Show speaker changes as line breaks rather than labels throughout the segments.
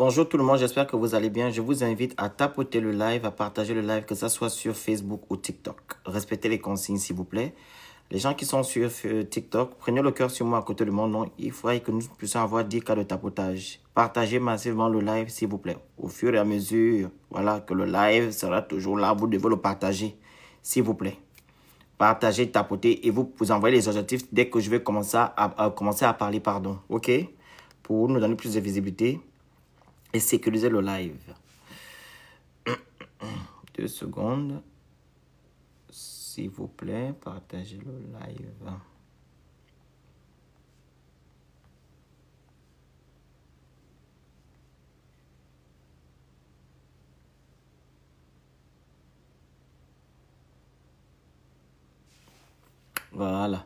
Bonjour tout le monde, j'espère que vous allez bien. Je vous invite à tapoter le live, à partager le live, que ce soit sur Facebook ou TikTok. Respectez les consignes, s'il vous plaît. Les gens qui sont sur TikTok, prenez le cœur sur moi à côté de mon nom. Il faudrait que nous puissions avoir 10 cas de tapotage. Partagez massivement le live, s'il vous plaît. Au fur et à mesure, voilà, que le live sera toujours là, vous devez le partager, s'il vous plaît. Partagez, tapotez et vous envoyez les objectifs dès que je vais commencer à parler, pardon. OK? Pour nous donner plus de visibilité et sécuriser le live. 2 secondes. S'il vous plaît, partagez le live. Voilà.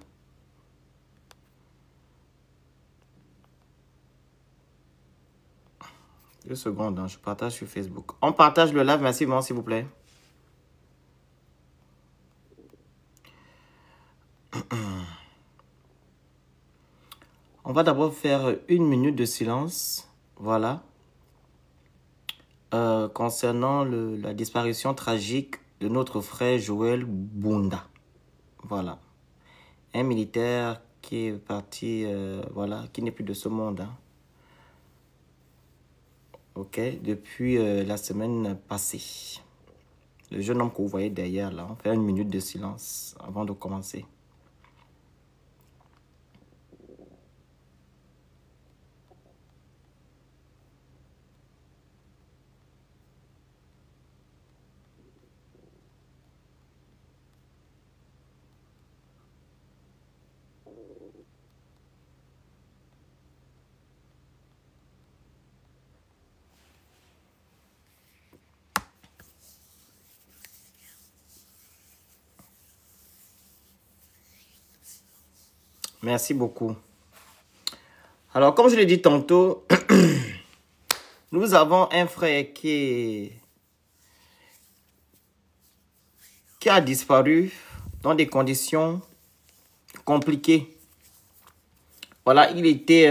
Deux secondes, hein, je partage sur Facebook. On partage le live massivement, s'il vous plaît. On va d'abord faire 1 minute de silence. Voilà. Concernant la disparition tragique de notre frère Joël Bunda. Voilà. Un militaire qui est parti, voilà, qui n'est plus de ce monde. Hein. OK, depuis la semaine passée. Le jeune homme que vous voyez derrière, là, on fait 1 minute de silence avant de commencer. Merci beaucoup. Alors, comme je l'ai dit tantôt, nous avons un frère qui a disparu dans des conditions compliquées. Voilà, il était,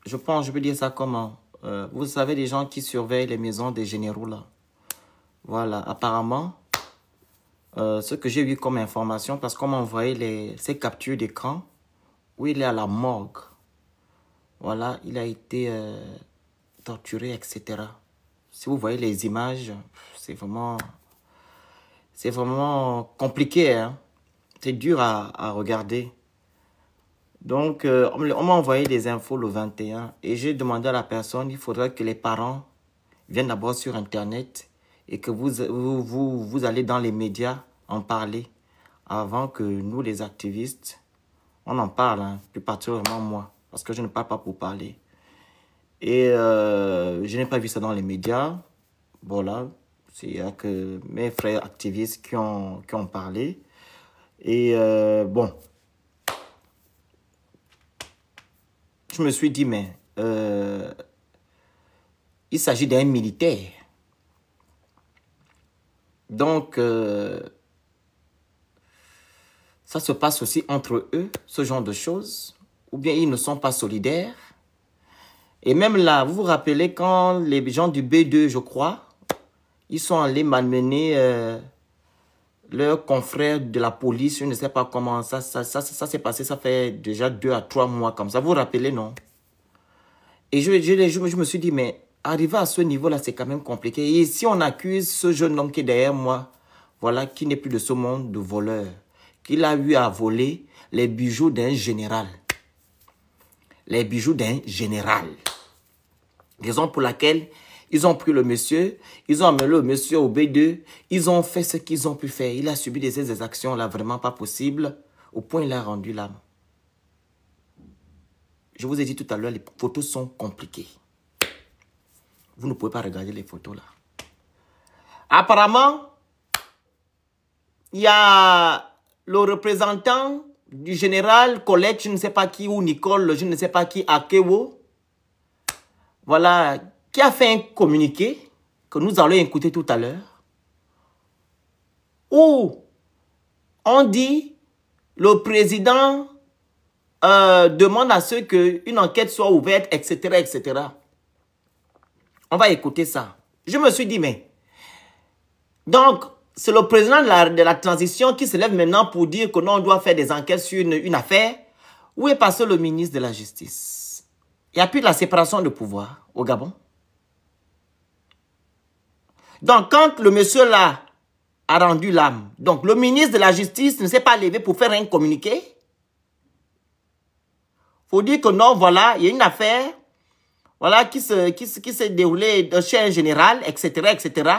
je pense, je peux dire ça comment, vous savez, les gens qui surveillent les maisons des généraux, là. Voilà, apparemment, ce que j'ai vu comme information, parce qu'on m'a envoyé ces captures d'écran où il est à la morgue. Voilà, il a été torturé, etc. Si vous voyez les images, c'est vraiment compliqué. Hein? C'est dur à regarder. Donc, on m'a envoyé des infos le 21 et j'ai demandé à la personne, il faudrait que les parents viennent d'abord sur Internet et que vous allez dans les médias en parler avant que nous, les activistes, on en parle, hein, plus particulièrement moi, parce que je ne parle pas pour parler. Et je n'ai pas vu ça dans les médias. Voilà, il y a que mes frères activistes qui ont parlé. Et bon, je me suis dit, mais il s'agit d'un militaire. Donc, ça se passe aussi entre eux, ce genre de choses. Ou bien ils ne sont pas solidaires. Et même là, vous vous rappelez quand les gens du B2, je crois, ils sont allés malmener leurs confrères de la police. Je ne sais pas comment ça s'est passé. Ça fait déjà 2 à 3 mois comme ça. Vous vous rappelez, non? Et je me suis dit, mais arriver à ce niveau-là, c'est quand même compliqué. Et si on accuse ce jeune homme qui est derrière moi, voilà, qui n'est plus de ce monde, de voleur, qu'il a eu à voler les bijoux d'un général. Les bijoux d'un général. Raison pour laquelle ils ont pris le monsieur, ils ont amené le monsieur au B2, ils ont fait ce qu'ils ont pu faire. Il a subi des actions là vraiment pas possibles, au point il a rendu l'âme. Je vous ai dit tout à l'heure, les photos sont compliquées. Vous ne pouvez pas regarder les photos là. Apparemment, il y a le représentant du général Colette, je ne sais pas qui, ou Nicole, je ne sais pas qui, Akewo, voilà, qui a fait un communiqué que nous allons écouter tout à l'heure, où on dit le président demande à ce qu'une enquête soit ouverte, etc., etc. On va écouter ça. Je me suis dit, mais... Donc, c'est le président de la transition qui se lève maintenant pour dire que non, on doit faire des enquêtes sur une affaire. Où est passé le ministre de la Justice? Il n'y a plus de la séparation de pouvoir au Gabon. Donc, quand le monsieur là a rendu l'âme, donc le ministre de la Justice ne s'est pas levé pour faire un communiqué. Il faut dire que non, voilà, il y a une affaire voilà, qui s'est déroulée chez un général, etc., etc.,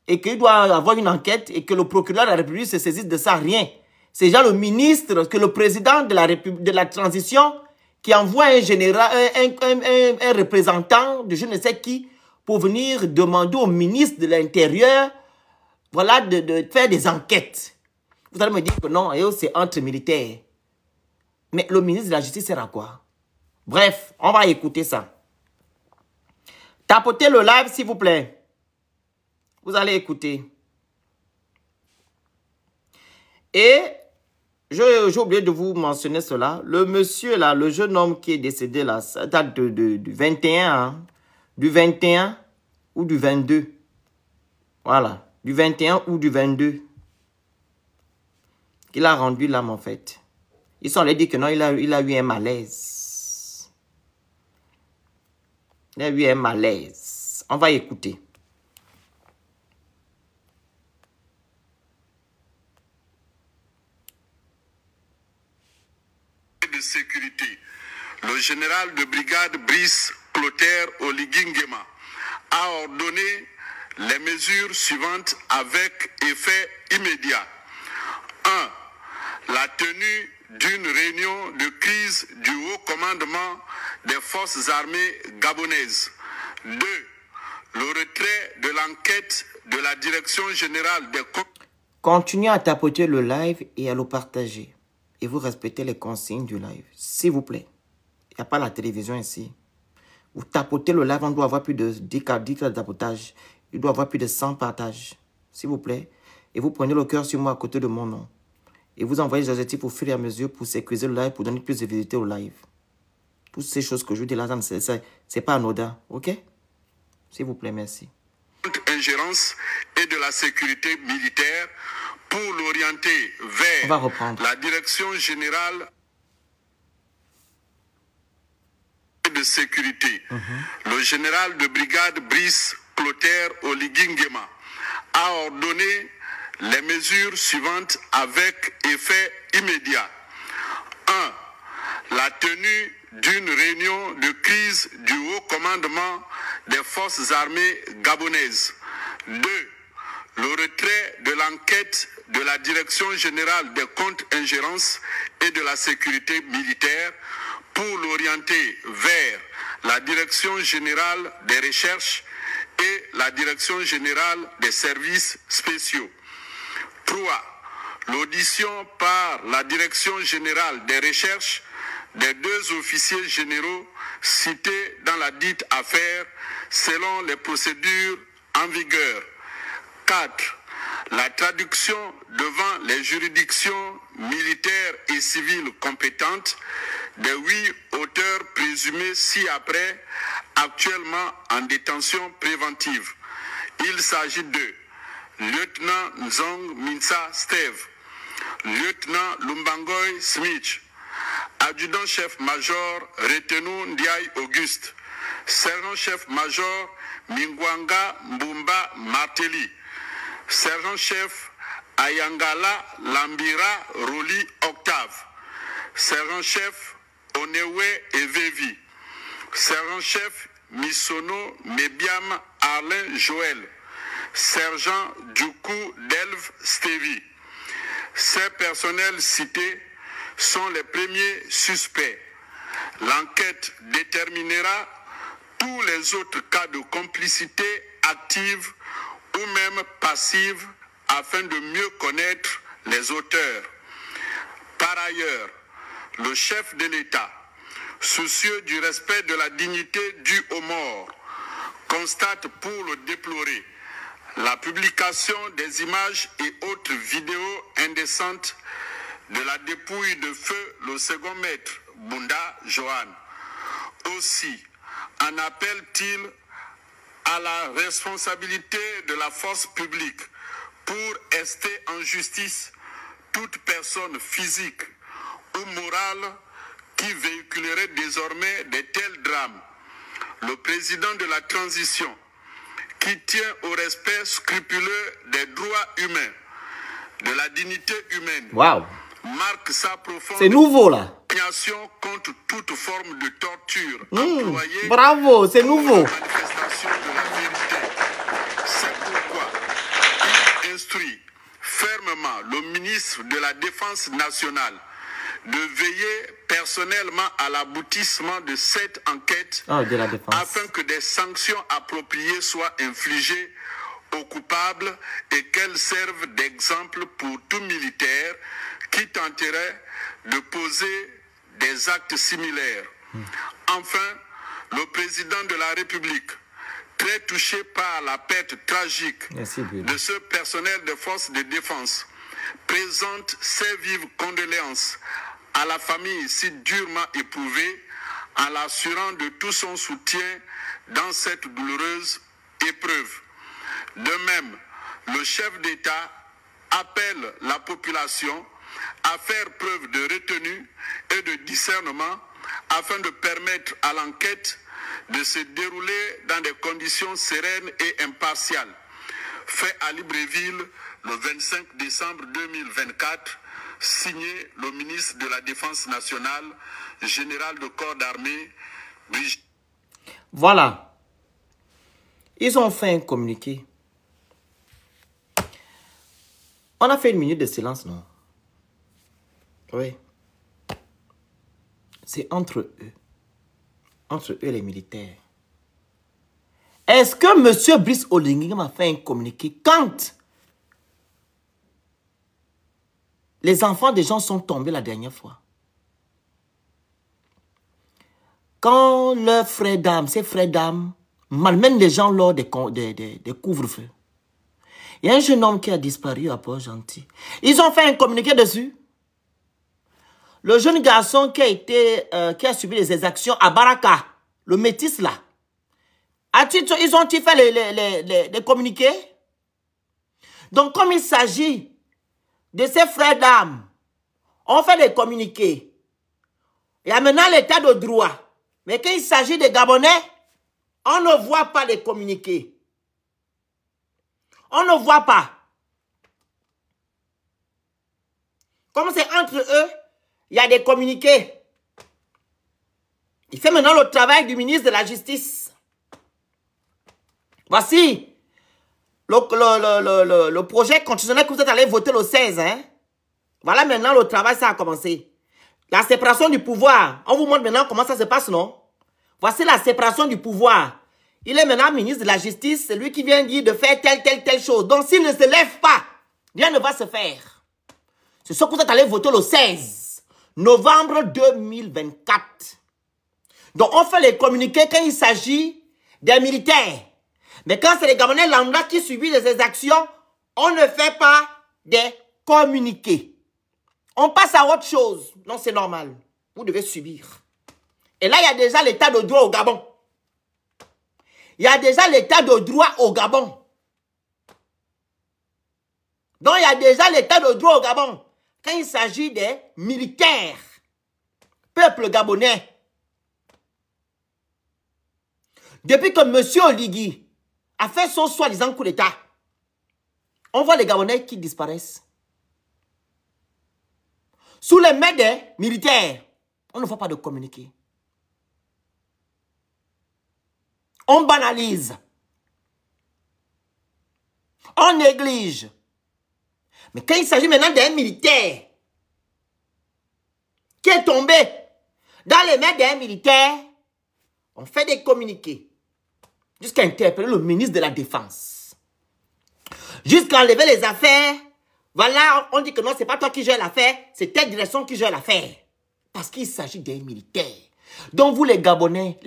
et qu'il doit avoir une enquête et que le procureur de la République se saisisse de ça, rien. C'est déjà le ministre, que le président de la transition qui envoie un général, un représentant de je ne sais qui pour venir demander au ministre de l'Intérieur voilà, de faire des enquêtes. Vous allez me dire que non, c'est entre militaires. Mais le ministre de la Justice sert à quoi? Bref, on va écouter ça. Tapotez le live, s'il vous plaît. Vous allez écouter. Et j'ai oublié de vous mentionner cela. Le monsieur là, le jeune homme qui est décédé là, ça date du 21, hein, du 21 ou du 22. Voilà, du 21 ou du 22. Il a rendu l'âme en fait. Ils sont allés dire que non, il a eu un malaise. Il a eu un malaise. On va écouter.
De sécurité, le général de brigade Brice Clotaire Oligingema a ordonné les mesures suivantes avec effet immédiat. 1. La tenue d'une réunion de crise du haut commandement des forces armées gabonaises. 2. Le retrait de l'enquête de la direction générale des...
Continuez à tapoter le live et à le partager. Et vous respectez les consignes du live. S'il vous plaît. Il n'y a pas la télévision ici. Vous tapotez le live, on doit avoir plus de 10 cas de tapotage. Il doit avoir plus de 100 partages. S'il vous plaît. Et vous prenez le cœur sur moi à côté de mon nom. Et vous envoyez les objectifs au fur et à mesure pour sécuriser le live, pour donner plus de visibilité au live. Toutes ces choses que je vous dis là, c'est pas anodin. OK? S'il vous plaît, merci.
Ingérence et de la sécurité militaire pour l'orienter vers la direction générale de sécurité. Le général de brigade Brice Clotaire Oligingema a ordonné les mesures suivantes avec effet immédiat. 1. La tenue d'une réunion de crise du haut commandement des forces armées gabonaises. 2. Le retrait de l'enquête de la direction générale des comptes ingérences et de la sécurité militaire pour l'orienter vers la direction générale des recherches et la direction générale des services spéciaux. 3. L'audition par la direction générale des recherches des 2 officiers généraux cités dans la dite affaire selon les procédures en vigueur. 4. La traduction devant les juridictions militaires et civiles compétentes des 8 auteurs présumés ci-après actuellement en détention préventive. Il s'agit de lieutenant Nzong Minsa Steve, lieutenant Lumbangoy Smith, adjudant-chef-major Retenou Ndiaye Auguste, sergent-chef-major Mingwanga Mbumba Martelly, sergent-chef Ayangala Lambira Roli Octave, sergent-chef Onewe Evevi, sergent-chef Misono Mebiam Arlin Joël, sergent Djoukou Delve Stevie. Ces personnels cités sont les premiers suspects. L'enquête déterminera tous les autres cas de complicité active ou même passive afin de mieux connaître les auteurs. Par ailleurs, le chef de l'État, soucieux du respect de la dignité due aux morts, constate pour le déplorer la publication des images et autres vidéos indécentes de la dépouille de feu le second maître Bunda Johan. Aussi, en appelle-t-il à la responsabilité de la force publique pour ester en justice toute personne physique ou morale qui véhiculerait désormais de tels drames. Le président de la transition, qui tient au respect scrupuleux des droits humains, de la dignité humaine,
Wow.
marque sa profonde
C'est nouveau là.
indignation contre toute forme de torture employée
Bravo, c'est nouveau.
pour la manifestation de la vérité. C'est pourquoi il instruit fermement le ministre de la Défense nationale de veiller personnellement à l'aboutissement de cette enquête
De la défense.
afin que des sanctions appropriées soient infligées aux coupables et qu'elles servent d'exemple pour tout militaire qui tenterait de poser des actes similaires. Enfin, le président de la République, très touché par la perte tragique de ce personnel des forces de défense, présente ses vives condoléances à la famille si durement éprouvée en l'assurant de tout son soutien dans cette douloureuse épreuve. De même, le chef d'État appelle la population à faire preuve de retenue et de discernement afin de permettre à l'enquête de se dérouler dans des conditions sereines et impartiales. Fait à Libreville le 25 décembre 2024, signé le ministre de la Défense nationale, général de corps d'armée, Brigitte.
Voilà. Ils ont fait un communiqué. On a fait une minute de silence, non? Oui. C'est entre eux. Entre eux les militaires. Est-ce que M. Brice Oligui m'a fait un communiqué quand les enfants des gens sont tombés la dernière fois? Quand leurs frères d'âme, ces frères d'âme, malmènent les gens lors des couvre-feux. Il y a un jeune homme qui a disparu à Port-Gentil. Ils ont fait un communiqué dessus. Le jeune garçon qui a subi les exactions à Baraka, le métis là. Ils ont fait les communiqués? Donc, comme il s'agit de ces frères d'âme, on fait des communiqués. Il y a maintenant l'état de droit. Mais quand il s'agit des Gabonais, on ne voit pas les communiqués. On ne voit pas. Comme c'est entre eux, il y a des communiqués. Il fait maintenant le travail du ministre de la Justice. Voici le projet constitutionnel que vous êtes allé voter le 16. Hein? Voilà maintenant le travail, ça a commencé. La séparation du pouvoir. On vous montre maintenant comment ça se passe, non? Voici la séparation du pouvoir. Il est maintenant ministre de la Justice. C'est lui qui vient dire de faire telle chose. Donc s'il ne se lève pas, rien ne va se faire. C'est ce que vous êtes allé voter le 16 novembre 2024. Donc on fait les communiqués quand il s'agit des militaires. Mais quand c'est les Gabonais lambda qui subissent les actions, on ne fait pas des communiqués. On passe à autre chose. Non, c'est normal. Vous devez subir. Et là, il y a déjà l'état de droit au Gabon. Il y a déjà l'état de droit au Gabon. Donc, il y a déjà l'état de droit au Gabon. Quand il s'agit des militaires, peuple gabonais. Depuis que M. Oligui a fait son soi-disant coup d'État, on voit les Gabonais qui disparaissent. Sous les mains des militaires, on ne voit pas de communiqué. On banalise. On néglige. Mais quand il s'agit maintenant d'un militaire qui est tombé dans les mains d'un militaire, on fait des communiqués. Jusqu'à interpeller le ministre de la Défense. Jusqu'à enlever les affaires. Voilà, on dit que non, c'est pas toi qui gères l'affaire, c'est telle direction qui gère l'affaire. Parce qu'il s'agit des militaires. Donc vous les Gabonais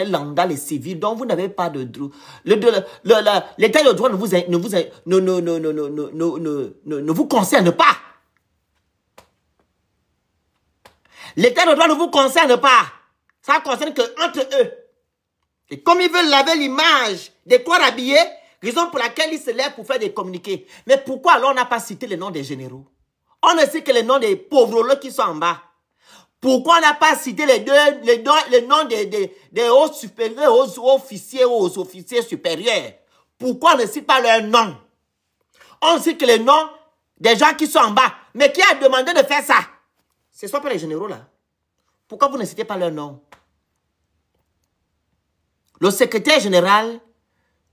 lambda, les civils, donc vous n'avez pas de droit. L'état de droit ne vous concerne pas. L'état de droit ne vous concerne pas. Ça ne concerne qu'entre eux. Et comme ils veulent laver l'image des corps habillés, raison pour laquelle ils se lèvent pour faire des communiqués. Mais pourquoi alors on n'a pas cité les noms des généraux? On ne sait que les noms des pauvres qui sont en bas. Pourquoi on n'a pas cité les noms des hauts supérieurs, aux officiers ou aux officiers supérieurs? Pourquoi on ne cite pas leurs noms? On cite que les noms des gens qui sont en bas. Mais qui a demandé de faire ça? Ce ne sont pas les généraux là. Pourquoi vous ne citez pas leurs noms? Le secrétaire général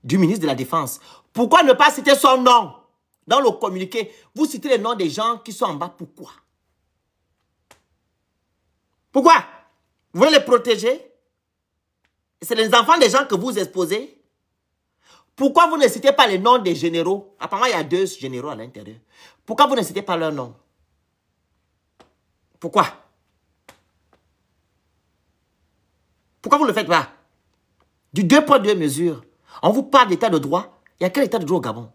du ministre de la Défense. Pourquoi ne pas citer son nom dans le communiqué? Vous citez les noms des gens qui sont en bas. Pourquoi? Pourquoi? Vous voulez les protéger? C'est les enfants des gens que vous exposez? Pourquoi vous ne citez pas les noms des généraux? Apparemment, il y a 2 généraux à l'intérieur. Pourquoi vous ne citez pas leurs noms? Pourquoi? Pourquoi vous ne le faites pas? Du 2 poids, 2 mesures. On vous parle d'état de droit. Il y a quel état de droit au Gabon?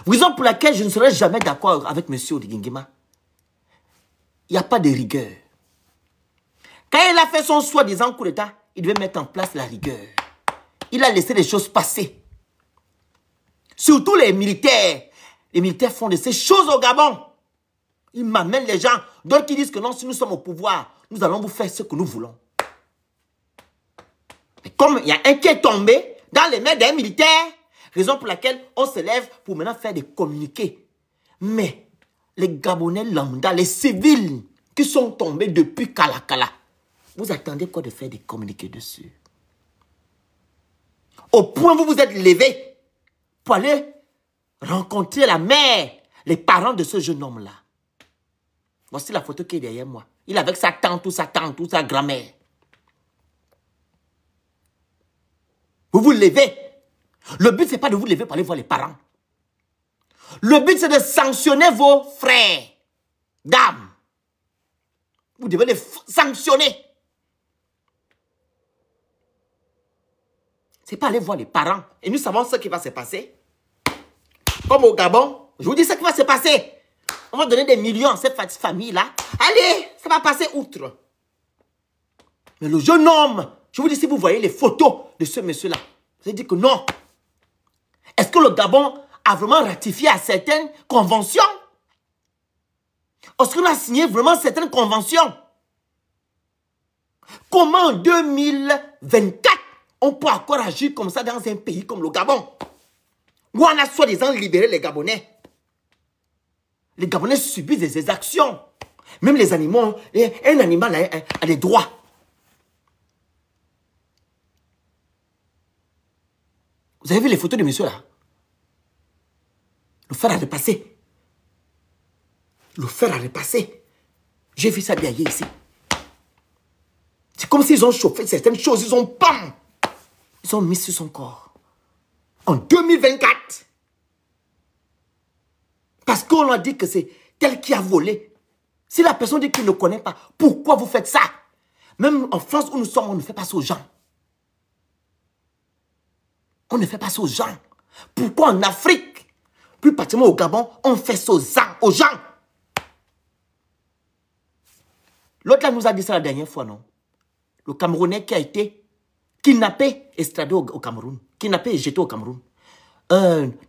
Raison pour laquelle je ne serai jamais d'accord avec M. Oligingema. Il n'y a pas de rigueur. Quand il a fait son soi-disant coup d'État, il devait mettre en place la rigueur. Il a laissé les choses passer. Surtout les militaires. Les militaires font de ces choses au Gabon. Ils m'amènent les gens. D'autres qui disent que non, si nous sommes au pouvoir, nous allons vous faire ce que nous voulons. Mais comme il y a un qui est tombé dans les mains des militaires, raison pour laquelle on se lève pour maintenant faire des communiqués. Mais les Gabonais lambda, les civils qui sont tombés depuis Kalakala, vous attendez quoi de faire des communiqués dessus? Au point où vous vous êtes levé pour aller rencontrer la mère, les parents de ce jeune homme-là. Voici la photo qui est derrière moi. Il est avec sa tante ou sa grand-mère. Vous vous levez. Le but, ce n'est pas de vous lever pour aller voir les parents. Le but, c'est de sanctionner vos frères, dames. Vous devez les sanctionner. Ce n'est pas aller voir les parents. Et nous savons ce qui va se passer. Comme au Gabon, je vous dis ce qui va se passer. On va donner des millions à cette famille-là. Allez, ça va passer outre. Mais le jeune homme, je vous dis, si vous voyez les photos de ce monsieur-là, vous allez dire que non. Est-ce que le Gabon a vraiment ratifié à certaines conventions? Est-ce qu'on a signé vraiment certaines conventions? Comment en 2024, on peut encore agir comme ça dans un pays comme le Gabon? Où on a soi-disant libéré les Gabonais. Les Gabonais subissent des exactions. Même les animaux, un animal a des droits. Vous avez vu les photos de monsieur là? Le fer a repassé. Le fer a repassé. J'ai vu ça derrière ici. C'est comme s'ils ont chauffé certaines choses. Ils ont pam. Ils ont mis sur son corps. En 2024. Parce qu'on a dit que c'est tel qui a volé. Si la personne dit qu'il ne connaît pas, pourquoi vous faites ça? Même en France où nous sommes, on ne fait pas ça aux gens. On ne fait pas ça aux gens. Pourquoi en Afrique, plus particulièrement au Gabon, on fait ça aux gens? L'autre là nous a dit ça la dernière fois, non? Le Camerounais qui a été kidnappé, extradé au Cameroun. Kidnappé et jeté au Cameroun.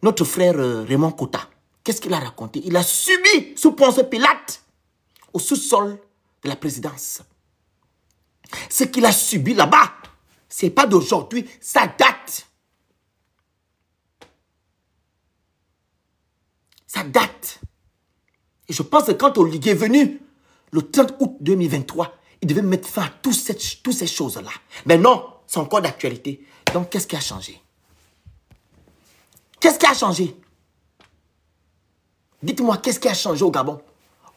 Notre frère Raymond Kota, qu'est-ce qu'il a raconté? Il a subi sous Ponce Pilate au sous-sol de la présidence. Ce qu'il a subi là-bas, ce n'est pas d'aujourd'hui, ça date. Ça date. Et je pense que quand Oligui est venu, le 30 août 2023, il devait mettre fin à toutes ces choses-là. Mais non, c'est encore d'actualité. Donc, qu'est-ce qui a changé? Qu'est-ce qui a changé? Dites-moi, qu'est-ce qui a changé au Gabon?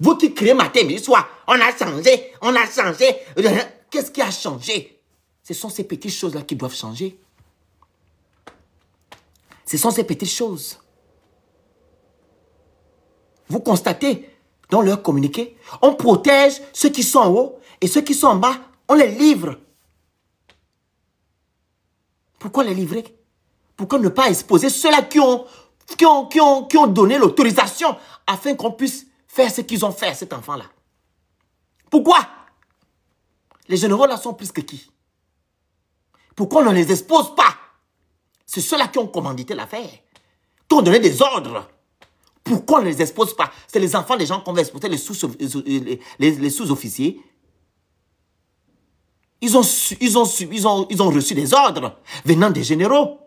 Vous qui criez matin, midi, soir, on a changé, on a changé. Qu'est-ce qui a changé? Ce sont ces petites choses-là qui doivent changer. Ce sont ces petites choses. Vous constatez, dans leur communiqué, on protège ceux qui sont en haut et ceux qui sont en bas, on les livre. Pourquoi les livrer? Pourquoi ne pas exposer ceux-là qui ont donné l'autorisation afin qu'on puisse faire ce qu'ils ont fait à cet enfant-là? Pourquoi? Les généraux là sont plus que qui? Pourquoi on ne les expose pas? C'est ceux-là qui ont commandité l'affaire, qui ont donné des ordres. Pourquoi on ne les expose pas? C'est les enfants des gens qu'on va exposer, les sous-officiers. Ils ont reçu des ordres venant des généraux.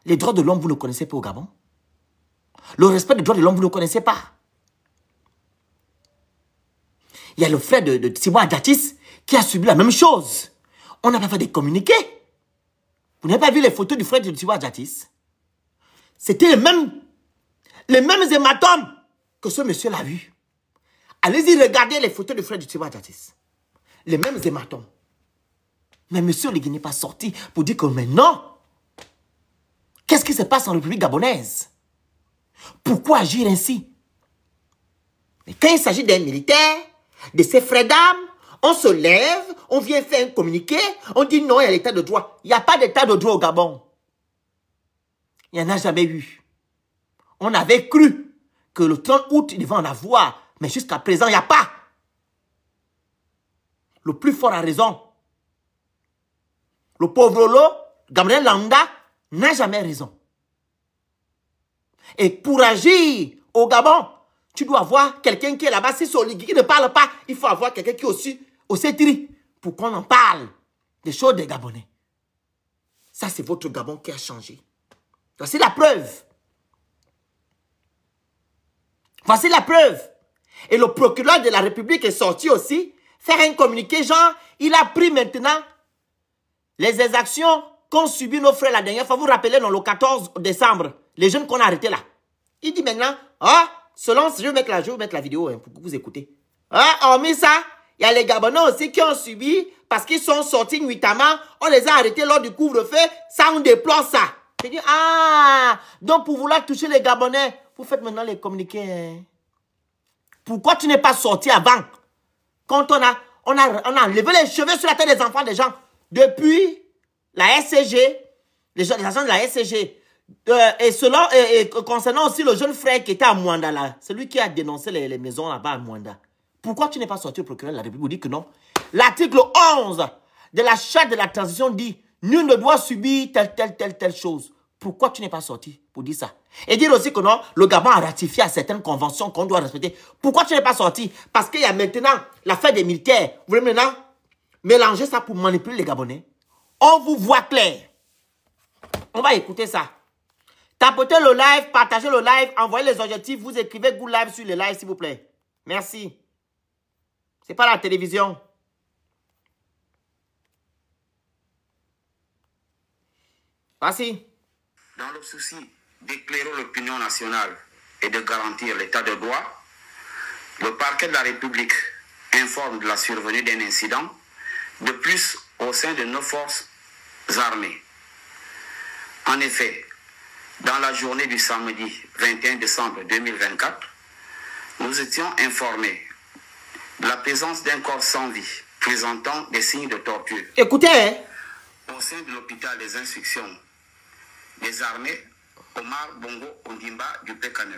Les droits de l'homme, vous ne connaissez pas au Gabon. Le respect des droits de l'homme, vous ne connaissez pas. Il y a le frère de Tibo Adjatis qui a subi la même chose. On n'a pas fait des communiqués. Vous n'avez pas vu les photos du frère de Tibo Adjatis? C'était les mêmes hématomes que ce monsieur l'a vu. Allez-y, regardez les photos du frère de Tibo Adjatis. Les mêmes hématomes. Mais monsieur Oligui n'est pas sorti pour dire que maintenant, qu'est-ce qui se passe en République gabonaise? Pourquoi agir ainsi? Mais quand il s'agit d'un militaire, de ses frères d'armes, on se lève, on vient faire un communiqué, on dit non, il y a l'état de droit. Il n'y a pas d'état de droit au Gabon. Il n'y en a jamais eu. On avait cru que le 30 août, il devait en avoir, mais jusqu'à présent, il n'y a pas. Le plus fort a raison. Le pauvre Lolo, Gabriel Landa, n'a jamais raison. Et pour agir au Gabon, tu dois avoir quelqu'un qui est là-bas. Si c'est Oligui qui ne parle pas, il faut avoir quelqu'un qui est au CETRI pour qu'on en parle des choses des Gabonais. Ça, c'est votre Gabon qui a changé. Voici la preuve. Voici la preuve. Et le procureur de la République est sorti aussi, faire un communiqué, genre, il a pris maintenant les exactions qu'ont subi nos frères la dernière fois. Vous vous rappelez, dans le 14 décembre, les jeunes qu'on a arrêtés là. Il dit maintenant, selon, je vais mettre la vidéo pour que vous écoutez. Hormis ça, il y a les Gabonais aussi qui ont subi, parce qu'ils sont sortis nuitamment, on les a arrêtés lors du couvre-feu, ça on déplore ça. Je dis, donc pour vouloir toucher les Gabonais, vous faites maintenant les communiqués. Hein. Pourquoi tu n'es pas sorti avant? Quand on a enlevé les cheveux sur la tête des enfants des gens, depuis la SCG, les agents de la SCG, et concernant aussi le jeune frère qui était à Mwanda là, celui qui a dénoncé les maisons là-bas à Mwanda. Pourquoi tu n'es pas sorti au procureur de la République pour dire que non? L'article 11 de la charte de la transition dit nul ne doit subir telle chose. Pourquoi tu n'es pas sorti pour dire ça? Et dire aussi que non, le Gabon a ratifié à certaines conventions qu'on doit respecter. Pourquoi tu n'es pas sorti? Parce qu'il y a maintenant l'affaire des militaires. Vous voulez maintenant mélanger ça pour manipuler les Gabonais? On vous voit clair. On va écouter ça. Tapotez le live, partagez le live, envoyez les objectifs, vous écrivez Good Live sur le live, s'il vous plaît. Merci. C'est pas la télévision. Voici.
Dans le souci d'éclairer l'opinion nationale et de garantir l'état de droit, le parquet de la République informe de la survenue d'un incident de plus au sein de nos forces armées. En effet, dans la journée du samedi 21 décembre 2024, nous étions informés de la présence d'un corps sans vie présentant des signes de torture.
Écoutez, hein?
Au sein de l'hôpital des instructions des armées, Omar Bongo Ondimba du PK9.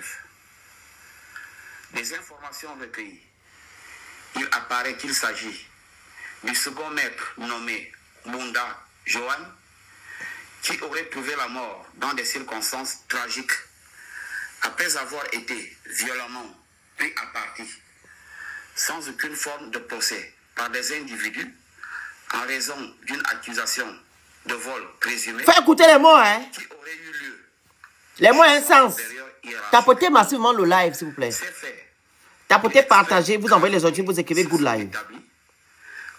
Des informations recueillies, il apparaît qu'il s'agit du second maître nommé Bunda Johan, qui aurait trouvé la mort dans des circonstances tragiques après avoir été violemment pris à partie, sans aucune forme de procès, par des individus en raison d'une accusation de vol présumé.
Faites écouter les mots, hein?
Qui aurait eu lieu.
Les mots ont un sens. Tapotez massivement le live, s'il vous plaît. Tapotez, partagez, vous envoyez les objectifs, vous écrivez Good Live.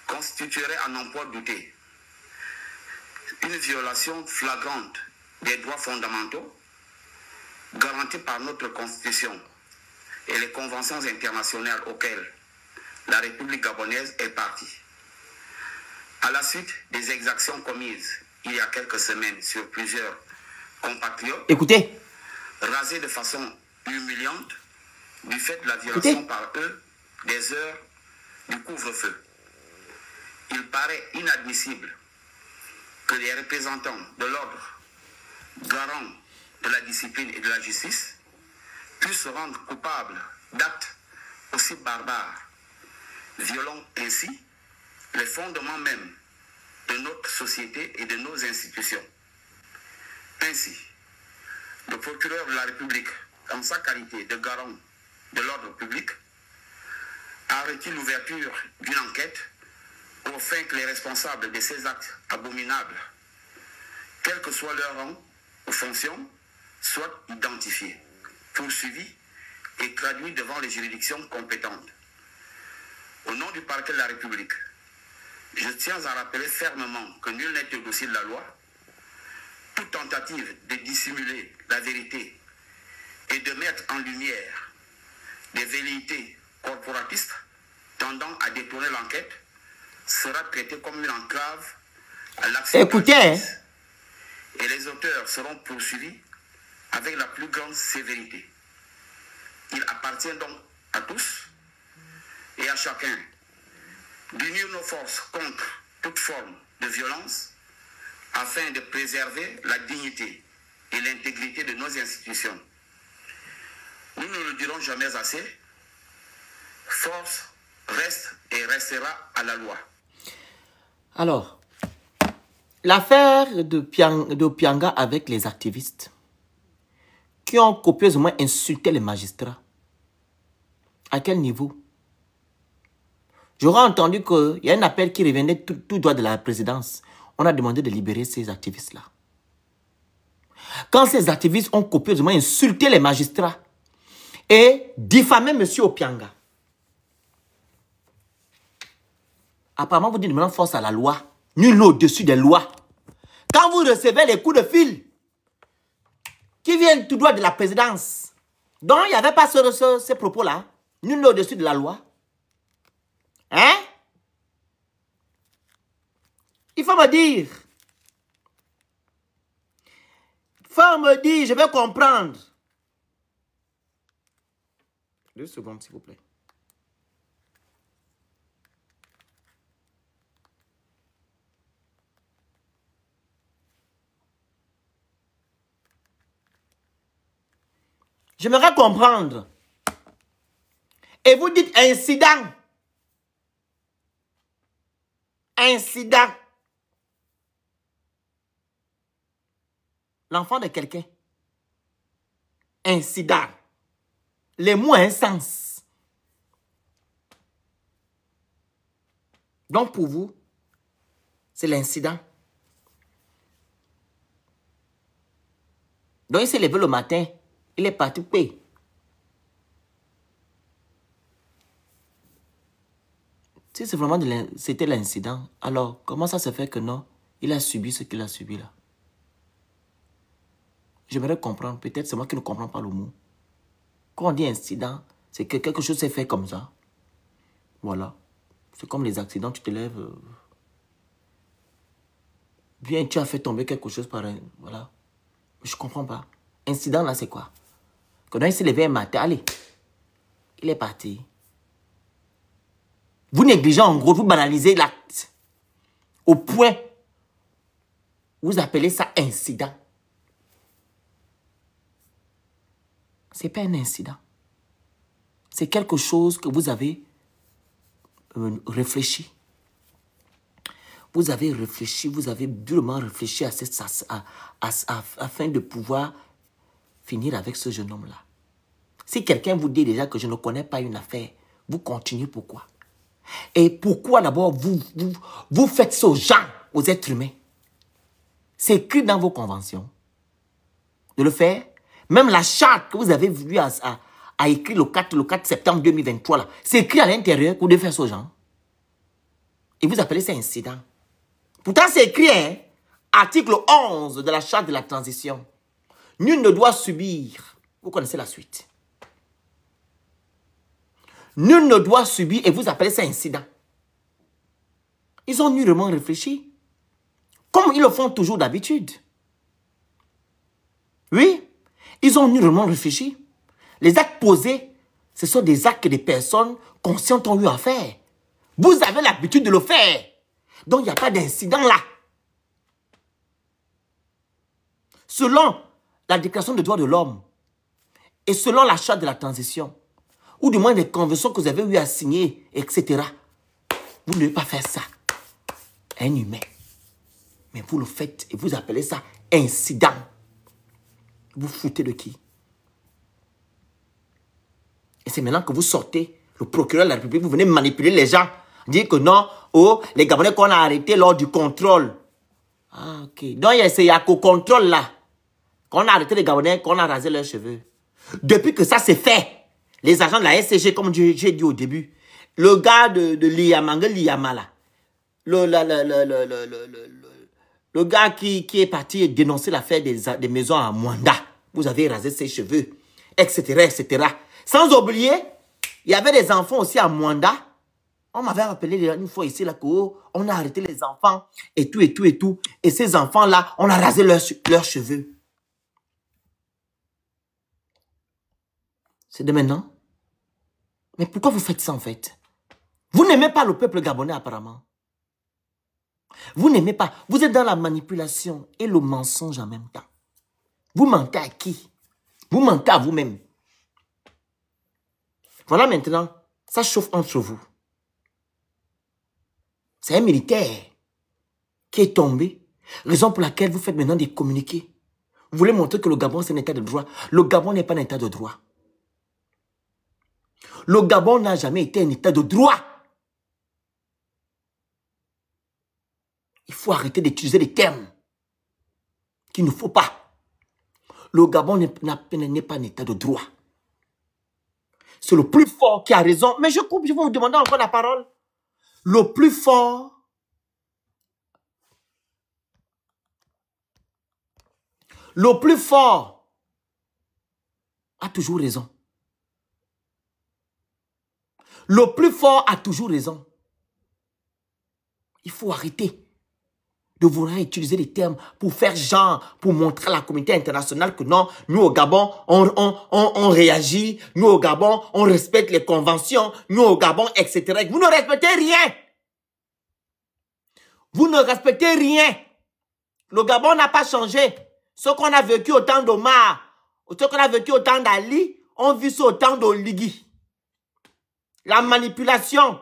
Constituerait à n'en point douter une violation flagrante des droits fondamentaux garantis par notre Constitution et les conventions internationales auxquelles la République gabonaise est partie. À la suite des exactions commises il y a quelques semaines sur plusieurs compatriotes,
écoutez,
rasés de façon humiliante du fait de la violation par eux des heures du couvre-feu. Il paraît inadmissible que les représentants de l'ordre, garants de la discipline et de la justice, puisse se rendre coupable d'actes aussi barbares, violant ainsi les fondements même de notre société et de nos institutions. Ainsi, le procureur de la République, en sa qualité de garant de l'ordre public, a requis l'ouverture d'une enquête afin que les responsables de ces actes abominables, quel que soit leur rang ou fonction, soient identifiés, poursuivis et traduits devant les juridictions compétentes. Au nom du parquet de la République, je tiens à rappeler fermement que nul n'est au-dessus de la loi. Toute tentative de dissimuler la vérité et de mettre en lumière des velléités corporatistes tendant à détourner l'enquête sera traitée comme une entrave à l'action.
Écoutez,
et les auteurs seront poursuivis avec la plus grande sévérité. Il appartient donc à tous et à chacun d'unir nos forces contre toute forme de violence afin de préserver la dignité et l'intégrité de nos institutions. Nous ne le dirons jamais assez, force reste et restera à la loi.
Alors, l'affaire de Pianga avec les activistes qui ont copieusement insulté les magistrats, à quel niveau? J'aurais entendu qu'il y a un appel qui revenait tout droit de la présidence. On a demandé de libérer ces activistes-là. Quand ces activistes ont copieusement insulté les magistrats et diffamé M. Opianga, apparemment vous dites maintenant force à la loi. Nul au-dessus des lois. Quand vous recevez les coups de fil qui viennent tout droit de la présidence, donc il n'y avait pas ces propos-là. Nul au-dessus de la loi. Hein? Il faut me dire. Il faut me dire, je vais comprendre. 2 secondes, s'il vous plaît. J'aimerais comprendre. Et vous dites incident. Incident. L'enfant de quelqu'un. Incident. Les mots ont un sens. Donc pour vous, c'est l'incident. Donc il s'est levé le matin. Il est parti payer. Si c'est vraiment c'était l'incident, alors comment ça se fait que non, il a subi ce qu'il a subi là? J'aimerais comprendre, peut-être c'est moi qui ne comprends pas le mot. Quand on dit incident, c'est que quelque chose s'est fait comme ça. Voilà. C'est comme les accidents, tu te lèves. Bien, tu as fait tomber quelque chose par un... Voilà. Je ne comprends pas. Incident là, c'est quoi? Quand il s'est levé un matin, allez, il est parti. Vous négligez en gros, vous banalisez l'acte. Au point où vous appelez ça incident. Ce n'est pas un incident. C'est quelque chose que vous avez réfléchi. Vous avez réfléchi, vous avez durement réfléchi afin de pouvoir finir avec ce jeune homme-là. Si quelqu'un vous dit déjà que je ne connais pas une affaire, vous continuez pourquoi? Et pourquoi d'abord vous faites ça aux gens, aux êtres humains? C'est écrit dans vos conventions de le faire. Même la charte que vous avez voulu à écrire le 4 septembre 2023, là, c'est écrit à l'intérieur que vous devez faire ça aux gens. Et vous appelez ça incident. Pourtant, c'est écrit, hein, article 11 de la charte de la transition. Nul ne doit subir. Vous connaissez la suite. Nul ne doit subir et vous appelez ça incident. Ils ont nullement réfléchi. Comme ils le font toujours d'habitude. Oui, ils ont nullement réfléchi. Les actes posés, ce sont des actes que des personnes conscientes ont eu à faire. Vous avez l'habitude de le faire. Donc, il n'y a pas d'incident là. Selon la Déclaration des droits de l'homme et selon la charte de la transition, ou du moins des conventions que vous avez eu à signer, etc., vous ne devez pas faire ça. Un humain. Mais vous le faites et vous appelez ça incident. Vous foutez de qui? Et c'est maintenant que vous sortez, le procureur de la République, vous venez manipuler les gens, dire que non, oh, les Gabonais qu'on a arrêtés lors du contrôle. Ah, ok. Donc, il y a qu'au contrôle là, qu'on a arrêté les Gabonais, qu'on a rasé leurs cheveux. Depuis que ça s'est fait, les agents de la SCG, comme j'ai dit au début, le gars de Liyamanga, Liyama là, le gars qui est parti dénoncer l'affaire des maisons à Mwanda, vous avez rasé ses cheveux, etc., etc. Sans oublier, il y avait des enfants aussi à Mwanda. On m'avait rappelé une fois ici, là, qu'on a arrêté les enfants, et tout, et tout, et tout. Et ces enfants-là, on a rasé leurs cheveux. C'est de maintenant. Mais pourquoi vous faites ça, en fait? Vous n'aimez pas le peuple gabonais, apparemment. Vous n'aimez pas. Vous êtes dans la manipulation et le mensonge en même temps. Vous mentez à qui? Vous mentez à vous-même. Voilà maintenant, ça chauffe entre vous. C'est un militaire qui est tombé, raison pour laquelle vous faites maintenant des communiqués. Vous voulez montrer que le Gabon, c'est un état de droit. Le Gabon n'est pas un état de droit. Le Gabon n'a jamais été un état de droit. Il faut arrêter d'utiliser des termes qu'il ne faut pas. Le Gabon n'est pas un état de droit. C'est le plus fort qui a raison. Mais je coupe, je vais vous demander encore la parole. Le plus fort a toujours raison. Le plus fort a toujours raison. Il faut arrêter de vouloir utiliser des termes pour faire genre, pour montrer à la communauté internationale que non, nous au Gabon, on réagit, nous au Gabon, on respecte les conventions, nous au Gabon, etc. Vous ne respectez rien. Vous ne respectez rien. Le Gabon n'a pas changé. Ce qu'on a vécu au temps d'Omar, ce qu'on a vécu au temps d'Ali, on vit ça au temps d'Oligui. La manipulation,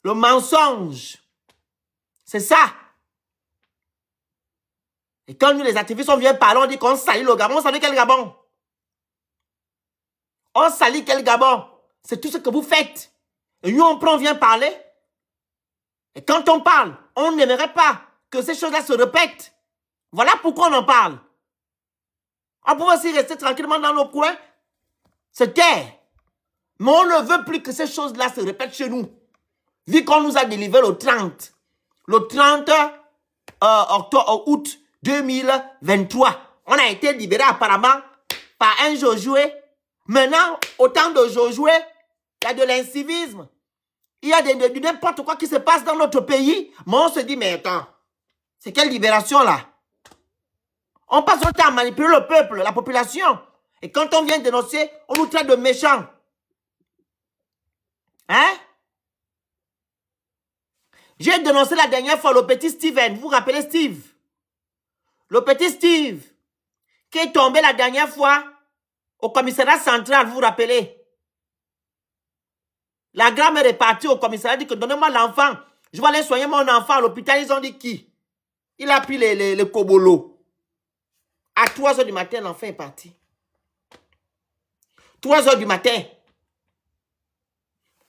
le mensonge, c'est ça. Et quand nous, les activistes, on vient parler, on dit qu'on salit le Gabon. On salit quel Gabon? On salit quel Gabon? C'est tout ce que vous faites. Et nous, on vient parler. Et quand on parle, on n'aimerait pas que ces choses-là se répètent. Voilà pourquoi on en parle. On pourrait aussi rester tranquillement dans nos coins, se taire. Mais on ne veut plus que ces choses-là se répètent chez nous. Vu qu'on nous a délivré le 30 août 2023. On a été libéré apparemment par un Josué. Maintenant, au temps de Josué, il y a de l'incivisme. Il y a de n'importe quoi qui se passe dans notre pays. Mais on se dit, mais attends, c'est quelle libération là? On passe notre temps à manipuler le peuple, la population. Et quand on vient dénoncer, on nous traite de méchants. Hein? J'ai dénoncé la dernière fois le petit Steven. Vous vous rappelez Steve? Le petit Steve qui est tombé la dernière fois au commissariat central, vous vous rappelez? La grand-mère est partie au commissariat, dit que donnez-moi l'enfant. Je vais aller soigner mon enfant à l'hôpital. Ils ont dit qui? Il a pris les kobolos. À 3 h du matin, l'enfant est parti. 3 h du matin.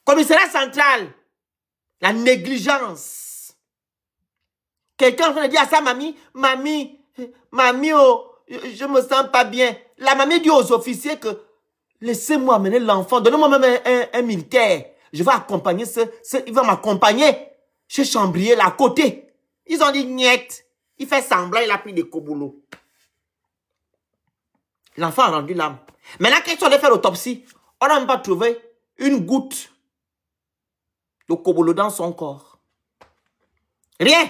Commissariat central. La négligence. Quelqu'un va dire à sa mamie, mamie, oh, je me sens pas bien. La mamie dit aux officiers que laissez-moi amener l'enfant, donnez-moi même un militaire. Je vais accompagner il va m'accompagner chez Chambrier, là, à côté. Ils ont dit niet. Il fait semblant, il a pris des kobolos. L'enfant a rendu l'âme. Maintenant, quand on a fait l'autopsie, on n'a même pas trouvé une goutte de kobolo dans son corps. Rien.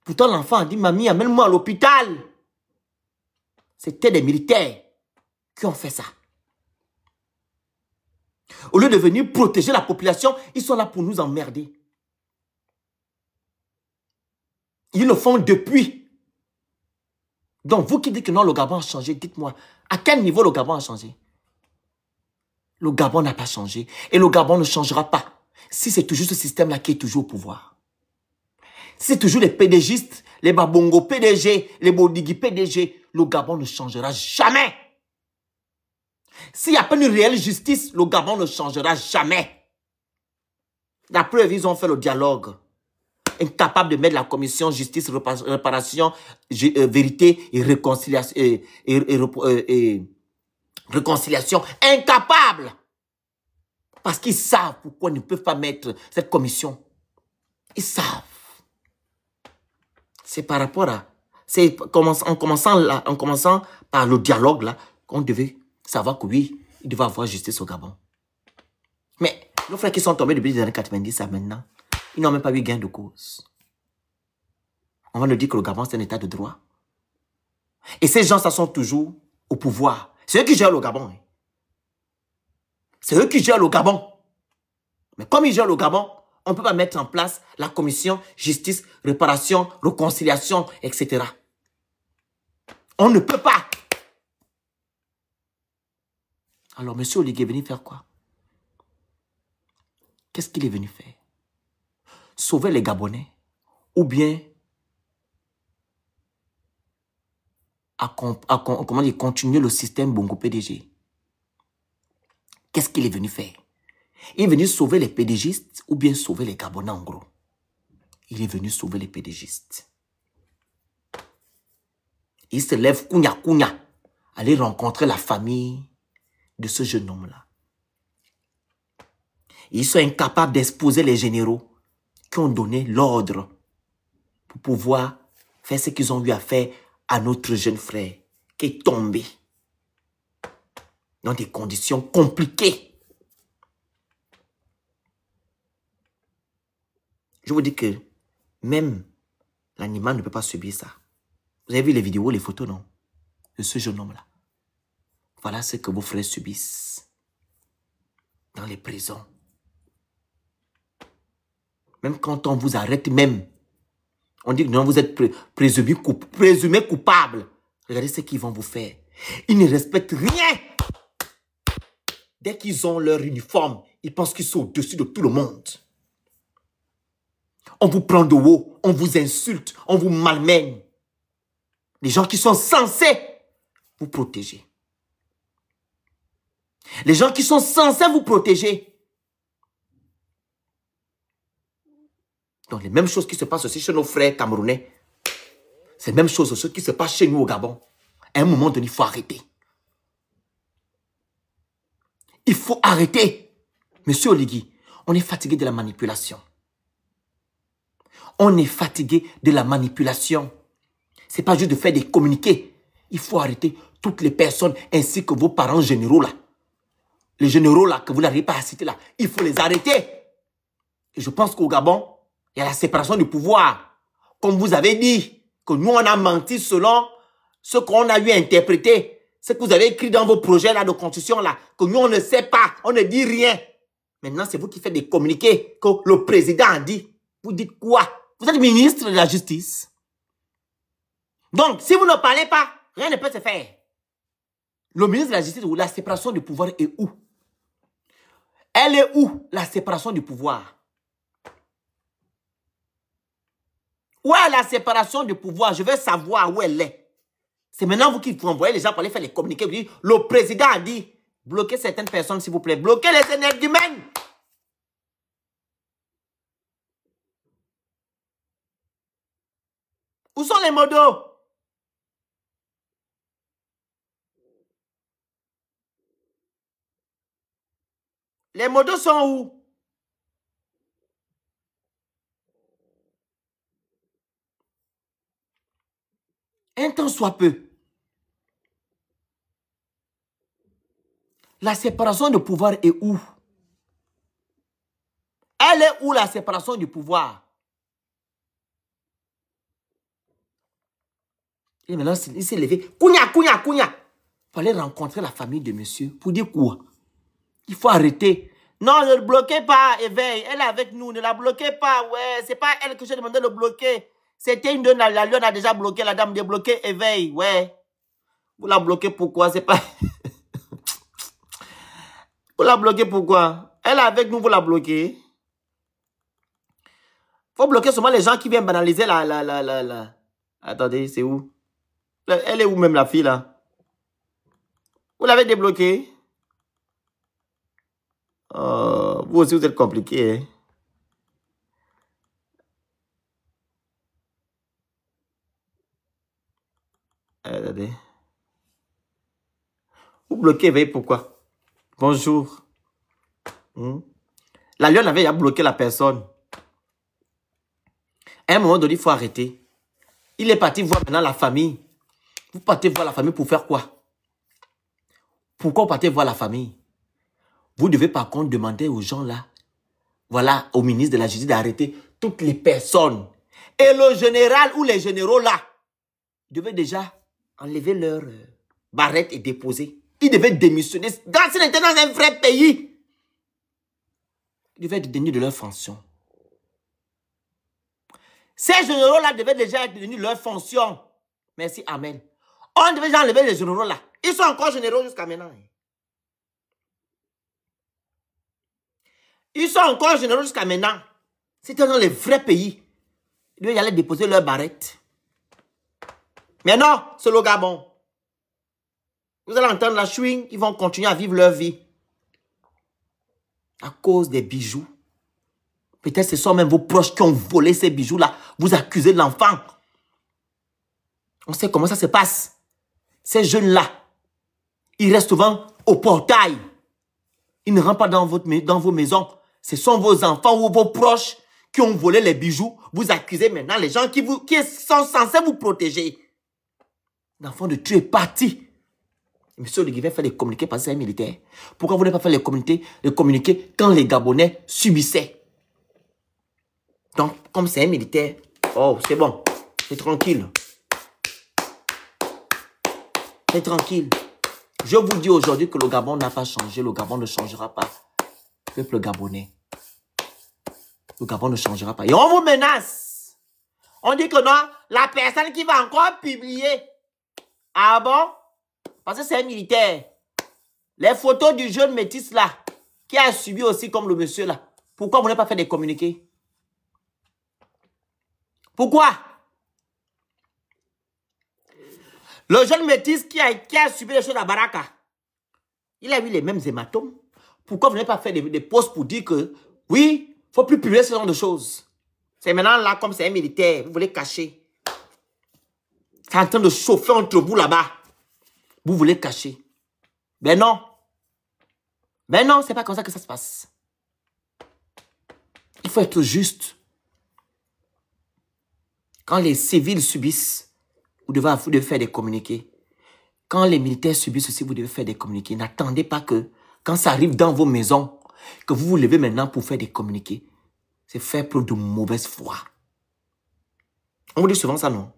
Pourtant, l'enfant a dit, mamie, amène-moi à l'hôpital. C'était des militaires qui ont fait ça. Au lieu de venir protéger la population, ils sont là pour nous emmerder. Ils le font depuis. Donc, vous qui dites que non, le Gabon a changé, dites-moi, À quel niveau le Gabon a changé? Le Gabon n'a pas changé. Et le Gabon ne changera pas. Si c'est toujours ce système-là qui est toujours au pouvoir. Si c'est toujours les PDGistes, les Babongo PDG, les Bodigui PDG, le Gabon ne changera jamais. S'il n'y a pas une réelle justice, le Gabon ne changera jamais. La preuve, ils ont fait le dialogue. Incapable de mettre la commission justice, réparation, vérité et réconciliation. Réconciliation. Incapable. Parce qu'ils savent pourquoi ils ne peuvent pas mettre cette commission. Ils savent. C'est par rapport à... C'est en commençant par le dialogue là, qu'on devait savoir que oui, il devait avoir justice au Gabon. Mais nos frères qui sont tombés depuis les années 90 à maintenant, ils n'ont même pas eu gain de cause. On va nous dire que le Gabon, c'est un état de droit. Et ces gens, ça sont toujours au pouvoir. C'est eux qui gèrent le Gabon. Hein. C'est eux qui gèrent le Gabon. Mais comme ils gèrent le Gabon, on ne peut pas mettre en place la commission justice, réparation, réconciliation, etc. On ne peut pas. Alors, M. Oligui est venu faire quoi? Qu'est-ce qu'il est venu faire? Sauver les Gabonais ou bien comment dire, continuer le système Bongo PDG? Qu'est-ce qu'il est venu faire? Il est venu sauver les PDGistes ou bien sauver les Gabonais en gros? Il est venu sauver les PDGistes. Il se lève Kounia, aller rencontrer la famille de ce jeune homme-là. Ils sont incapables d'exposer les généraux qui ont donné l'ordre pour pouvoir faire ce qu'ils ont eu à faire à notre jeune frère qui est tombé dans des conditions compliquées. Je vous dis que même l'animal ne peut pas subir ça. Vous avez vu les vidéos, les photos, non? De ce jeune homme-là. Voilà ce que vos frères subissent dans les prisons. Même quand on vous arrête, même, on dit que non, vous êtes présumé coupable. Regardez ce qu'ils vont vous faire. Ils ne respectent rien. Dès qu'ils ont leur uniforme, ils pensent qu'ils sont au-dessus de tout le monde. On vous prend de haut, on vous insulte, on vous malmène. Les gens qui sont censés vous protéger. Les gens qui sont censés vous protéger. Donc les mêmes choses qui se passent aussi chez nos frères camerounais. C'est les mêmes choses aussi qui se passent chez nous au Gabon. À un moment donné, il faut arrêter. Il faut arrêter. Monsieur Oligui, on est fatigué de la manipulation. On est fatigué de la manipulation. Ce n'est pas juste de faire des communiqués. Il faut arrêter toutes les personnes ainsi que vos parents généraux là. Les généraux là que vous n'arrivez pas à citer là. Il faut les arrêter. Et je pense qu'au Gabon, il y a la séparation du pouvoir. Comme vous avez dit, que nous on a menti selon ce qu'on a eu à interpréter. Ce que vous avez écrit dans vos projets là de constitution là. Que nous on ne sait pas, on ne dit rien. Maintenant c'est vous qui faites des communiqués que le président a dit. Vous dites quoi? Vous êtes ministre de la Justice. Donc, si vous ne parlez pas, rien ne peut se faire. Le ministre de la Justice, la séparation du pouvoir est où? Elle est où, la séparation du pouvoir? Où est la séparation du pouvoir? Je veux savoir où elle est. C'est maintenant vous qui vous envoyez les gens pour aller faire les communiqués. Vous dites, le président a dit, bloquez certaines personnes, s'il vous plaît. Bloquez les énergumènes. Où sont les modos? Les modos sont où? Un temps soit peu. La séparation de pouvoir est où? Elle est où la séparation du pouvoir? Et maintenant, il s'est levé. Kounia. Il fallait rencontrer la famille de monsieur pour dire quoi? Il faut arrêter. Non, ne le bloquez pas, Éveil. Elle est avec nous, ne la bloquez pas. Ouais, c'est pas elle que j'ai demandé de bloquer. C'était une de la lionne a déjà bloqué, la dame de bloquer, Éveil. Ouais. Vous la bloquez pourquoi? C'est pas... Vous la bloquez pourquoi? Elle est avec nous, vous la bloquez. Faut bloquer seulement les gens qui viennent banaliser la... Attendez, c'est où? Elle est où même la fille là? Vous l'avez débloquée? Vous aussi vous êtes compliqué. Hein? Attendez. Vous bloquez, veillez pourquoi? Bonjour. La lionne avait déjà bloqué la personne. À un moment donné, il faut arrêter. Il est parti voir maintenant la famille. Vous partez voir la famille pour faire quoi? Pourquoi vous partez voir la famille? Vous devez par contre demander aux gens là, voilà, au ministre de la Justice d'arrêter toutes les personnes. Et le général ou les généraux là, devaient déjà enlever leur barrette et déposer. Ils devaient démissionner. S'ils étaient dans un vrai pays, ils devaient être détenus de leur fonction. Ces généraux-là devaient déjà être détenus de leur fonction. Merci, amen. On devait déjà enlever les généraux-là. Ils sont encore généraux jusqu'à maintenant. Ils sont encore généraux jusqu'à maintenant. C'était dans les vrais pays. Ils devaient y aller déposer leur barrette. Mais non, c'est le Gabon. Vous allez entendre la chouine, ils vont continuer à vivre leur vie. À cause des bijoux. Peut-être ce sont même vos proches qui ont volé ces bijoux-là. Vous accusez l'enfant. On sait comment ça se passe. Ces jeunes-là, ils restent souvent au portail. Ils ne rentrent pas dans vos maisons. Ce sont vos enfants ou vos proches qui ont volé les bijoux. Vous accusez maintenant les gens qui sont censés vous protéger. L'enfant de Dieu est parti. Monsieur Olivier fait les communiqués parce que c'est un militaire. Pourquoi vous n'avez pas fait les communiqués quand les Gabonais subissaient? Donc, comme c'est un militaire, oh, c'est bon. C'est tranquille. C'est tranquille. Je vous dis aujourd'hui que le Gabon n'a pas changé. Le Gabon ne changera pas. Peuple gabonais. Le Gabon ne changera pas. Et on vous menace. On dit que non, la personne qui va encore publier. Ah bon? Parce que c'est un militaire. Les photos du jeune métis là, qui a subi aussi comme le monsieur là. Pourquoi vous n'avez pas fait des communiqués? Pourquoi? Le jeune métis qui a subi les choses à Baraka, il a eu les mêmes hématomes. Pourquoi vous n'avez pas fait des posts pour dire que, oui, il ne faut plus publier ce genre de choses? C'est maintenant là, comme c'est un militaire, vous voulez cacher. C'est en train de chauffer entre vous là-bas. Vous voulez cacher. Ben non. Ben non, c'est pas comme ça que ça se passe. Il faut être juste. Quand les civils subissent, vous devez faire des communiqués. Quand les militaires subissent aussi, vous devez faire des communiqués. N'attendez pas que, quand ça arrive dans vos maisons, que vous vous levez maintenant pour faire des communiqués. C'est faire preuve de mauvaise foi. On vous dit souvent ça, non?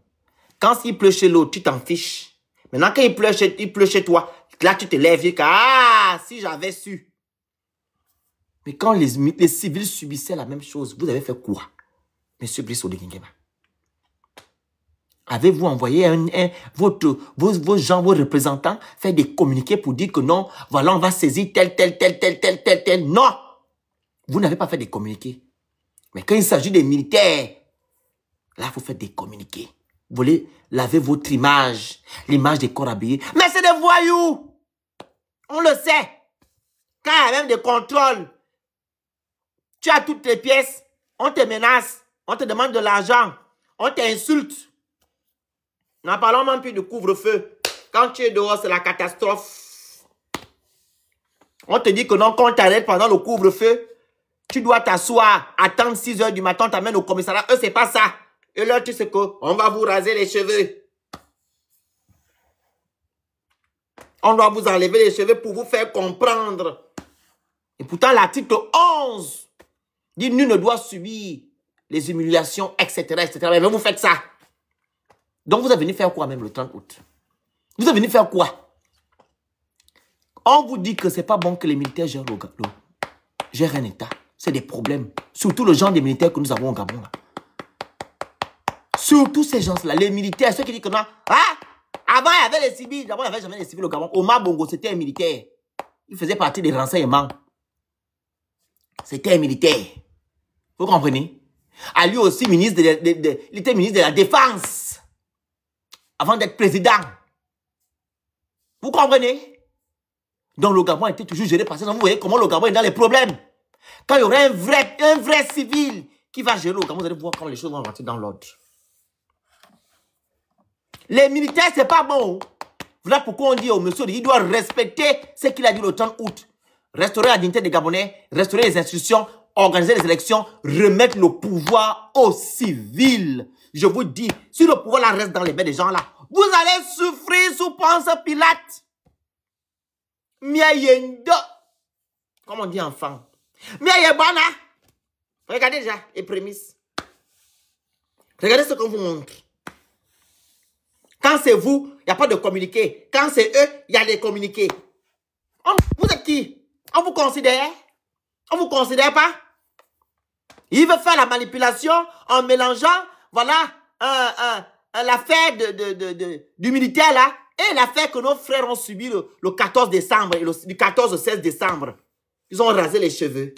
Quand il pleut chez l'autre, tu t'en fiches. Maintenant, quand il pleut chez toi, là, tu te lèves et dis, ah, si j'avais su. Mais quand les civils subissaient la même chose, vous avez fait quoi, Monsieur Brice Oligingema? Avez-vous envoyé vos gens, vos représentants, faire des communiqués pour dire que non, voilà, on va saisir tel. Non! Vous n'avez pas fait des communiqués. Mais quand il s'agit des militaires, là, vous faites des communiqués. Vous voulez laver votre image, l'image des corps habillés. Mais c'est des voyous! On le sait. Quand il y a même des contrôles, tu as toutes les pièces, on te menace, on te demande de l'argent, on t'insulte. N'en parlons même plus de couvre-feu. Quand tu es dehors, c'est la catastrophe. On te dit que non, quand on t'arrête pendant le couvre-feu, tu dois t'asseoir, attendre 6 h du matin, on t'amène au commissariat. Eux, c'est pas ça. Et là, tu sais qu'on va vous raser les cheveux. On doit vous enlever les cheveux pour vous faire comprendre. Et pourtant, l'article 11 dit nul ne doit subir les humiliations, etc., etc. Mais vous faites ça. Donc, vous êtes venu faire quoi même le 30 août? Vous êtes venu faire quoi? On vous dit que c'est pas bon que les militaires gèrent un État. C'est des problèmes. Surtout le genre de militaires que nous avons au Gabon. Là. Surtout ces gens-là, les militaires, ceux qui disent que non, ah, Avant, il y avait les civils. D'abord, il n'y avait jamais les civils au Gabon. Omar Bongo, c'était un militaire. Il faisait partie des renseignements. C'était un militaire. Vous comprenez? À lui aussi, il était ministre de la Défense. Avant d'être président. Vous comprenez? Donc le Gabon était toujours géré par ça. Vous voyez comment le Gabon est dans les problèmes. Quand il y aura un vrai civil qui va gérer le Gabon, vous allez voir comment les choses vont rentrer dans l'ordre. Les militaires, c'est pas bon. Voilà pourquoi on dit au monsieur, il doit respecter ce qu'il a dit le 30 août. Restaurer la dignité des Gabonais, restaurer les institutions, organiser les élections, remettre le pouvoir aux civils. Je vous dis, si le pouvoir là reste dans les mains des gens là, vous allez souffrir sous Ponce Pilate. Miayendo. Comme on dit enfant. Miayebana. Regardez déjà les prémices. Regardez ce qu'on vous montre. Quand c'est vous, il n'y a pas de communiqué. Quand c'est eux, il y a des communiqués. Vous êtes qui? On vous considère? On vous considère pas? Il veut faire la manipulation en mélangeant, voilà, l'affaire du militaire là et l'affaire que nos frères ont subi le 14 décembre et du 14 au 16 décembre. Ils ont rasé les cheveux.